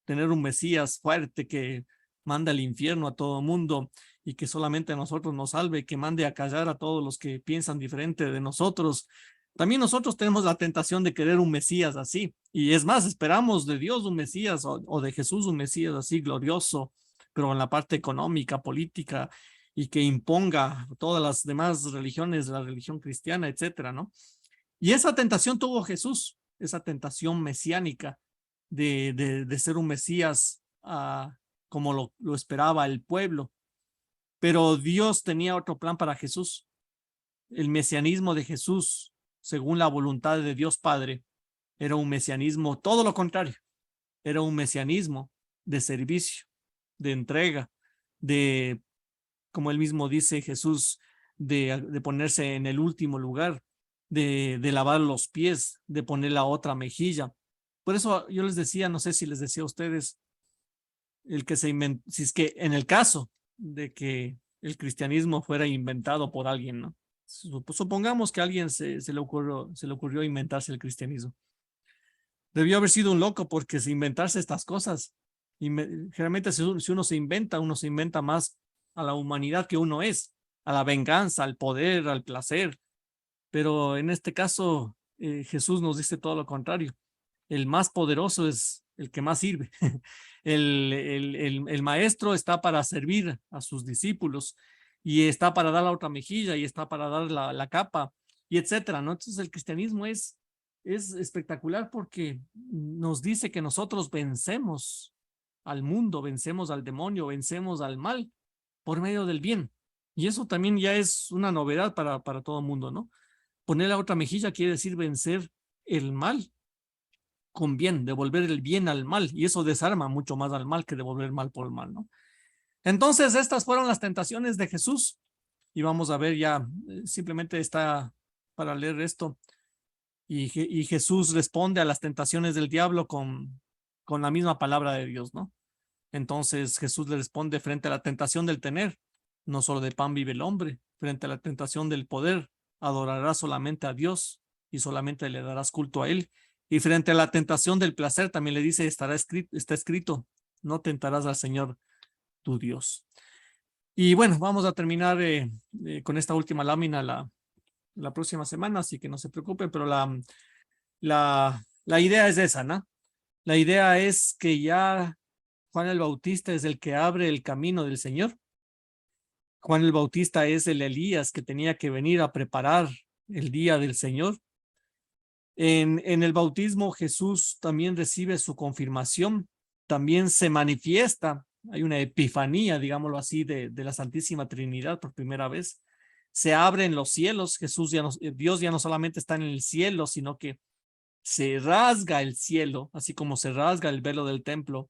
tener un Mesías fuerte que manda al infierno a todo mundo y que solamente a nosotros nos salve, que mande a callar a todos los que piensan diferente de nosotros. También nosotros tenemos la tentación de querer un Mesías así, y es más, esperamos de Dios un Mesías o de Jesús un Mesías así glorioso, pero en la parte económica, política, y que imponga todas las demás religiones, la religión cristiana, etcétera, ¿no? Y esa tentación tuvo Jesús, esa tentación mesiánica de ser un Mesías como lo esperaba el pueblo. Pero Dios tenía otro plan para Jesús. El mesianismo de Jesús, según la voluntad de Dios Padre, era un mesianismo todo lo contrario. Era un mesianismo de servicio, de entrega, de, como él mismo dice Jesús, de ponerse en el último lugar, de lavar los pies, de poner la otra mejilla. Por eso yo les decía, no sé si les decía a ustedes, el que se inventó, si es que en el caso de que el cristianismo fuera inventado por alguien, ¿no? Supongamos que a alguien se le ocurrió inventarse el cristianismo. Debió haber sido un loco porque se inventarse estas cosas. Y generalmente si uno se inventa más a la humanidad que uno es, a la venganza, al poder, al placer. Pero en este caso, Jesús nos dice todo lo contrario. El más poderoso es el que más sirve. El maestro está para servir a sus discípulos y está para dar la otra mejilla y está para dar la capa y etcétera, ¿no? Entonces el cristianismo es espectacular porque nos dice que nosotros vencemos al mundo, vencemos al demonio, vencemos al mal por medio del bien. Y eso también ya es una novedad para todo el mundo, ¿no? Poner la otra mejilla quiere decir vencer el mal con bien, devolver el bien al mal, y eso desarma mucho más al mal que devolver el mal por el mal, ¿no? Entonces, estas fueron las tentaciones de Jesús, y vamos a ver ya, simplemente está para leer esto, y Jesús responde a las tentaciones del diablo con la misma palabra de Dios, ¿no? Entonces Jesús le responde frente a la tentación del tener, no solo de pan vive el hombre, frente a la tentación del poder, adorarás solamente a Dios y solamente le darás culto a él. Y frente a la tentación del placer también le dice, está escrito, no tentarás al Señor tu Dios. Y bueno, vamos a terminar con esta última lámina la próxima semana, así que no se preocupen, pero la idea es esa, ¿no? La idea es que ya Juan el Bautista es el que abre el camino del Señor. Juan el Bautista es el Elías que tenía que venir a preparar el día del Señor. En el bautismo Jesús también recibe su confirmación, también se manifiesta, hay una epifanía, digámoslo así, de la Santísima Trinidad por primera vez. Se abren los cielos, Dios ya no solamente está en el cielo, sino que se rasga el cielo, así como se rasga el velo del templo.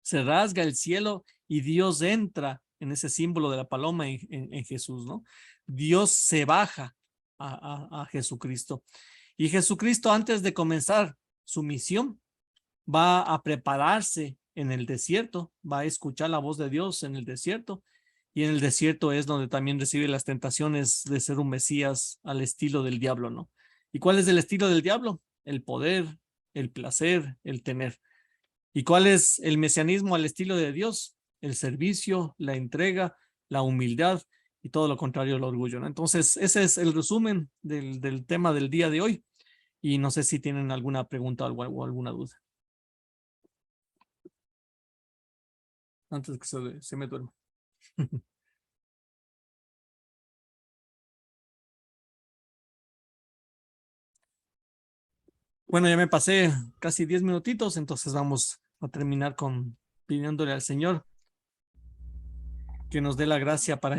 Se rasga el cielo y Dios entra en ese símbolo de la paloma en Jesús, ¿no? Dios se baja a Jesucristo. Y Jesucristo, antes de comenzar su misión, va a prepararse en el desierto, va a escuchar la voz de Dios en el desierto, y en el desierto es donde también recibe las tentaciones de ser un Mesías al estilo del diablo, ¿no? ¿Y cuál es el estilo del diablo? El poder, el placer, el tener. ¿Y cuál es el mesianismo al estilo de Dios? el servicio, la entrega, la humildad y todo lo contrario al orgullo, ¿no? Entonces, ese es el resumen del tema del día de hoy. Y no sé si tienen alguna pregunta o alguna duda. Antes que se me duerma. Bueno, ya me pasé casi 10 minutitos, entonces vamos a terminar pidiéndole al Señor que nos dé la gracia para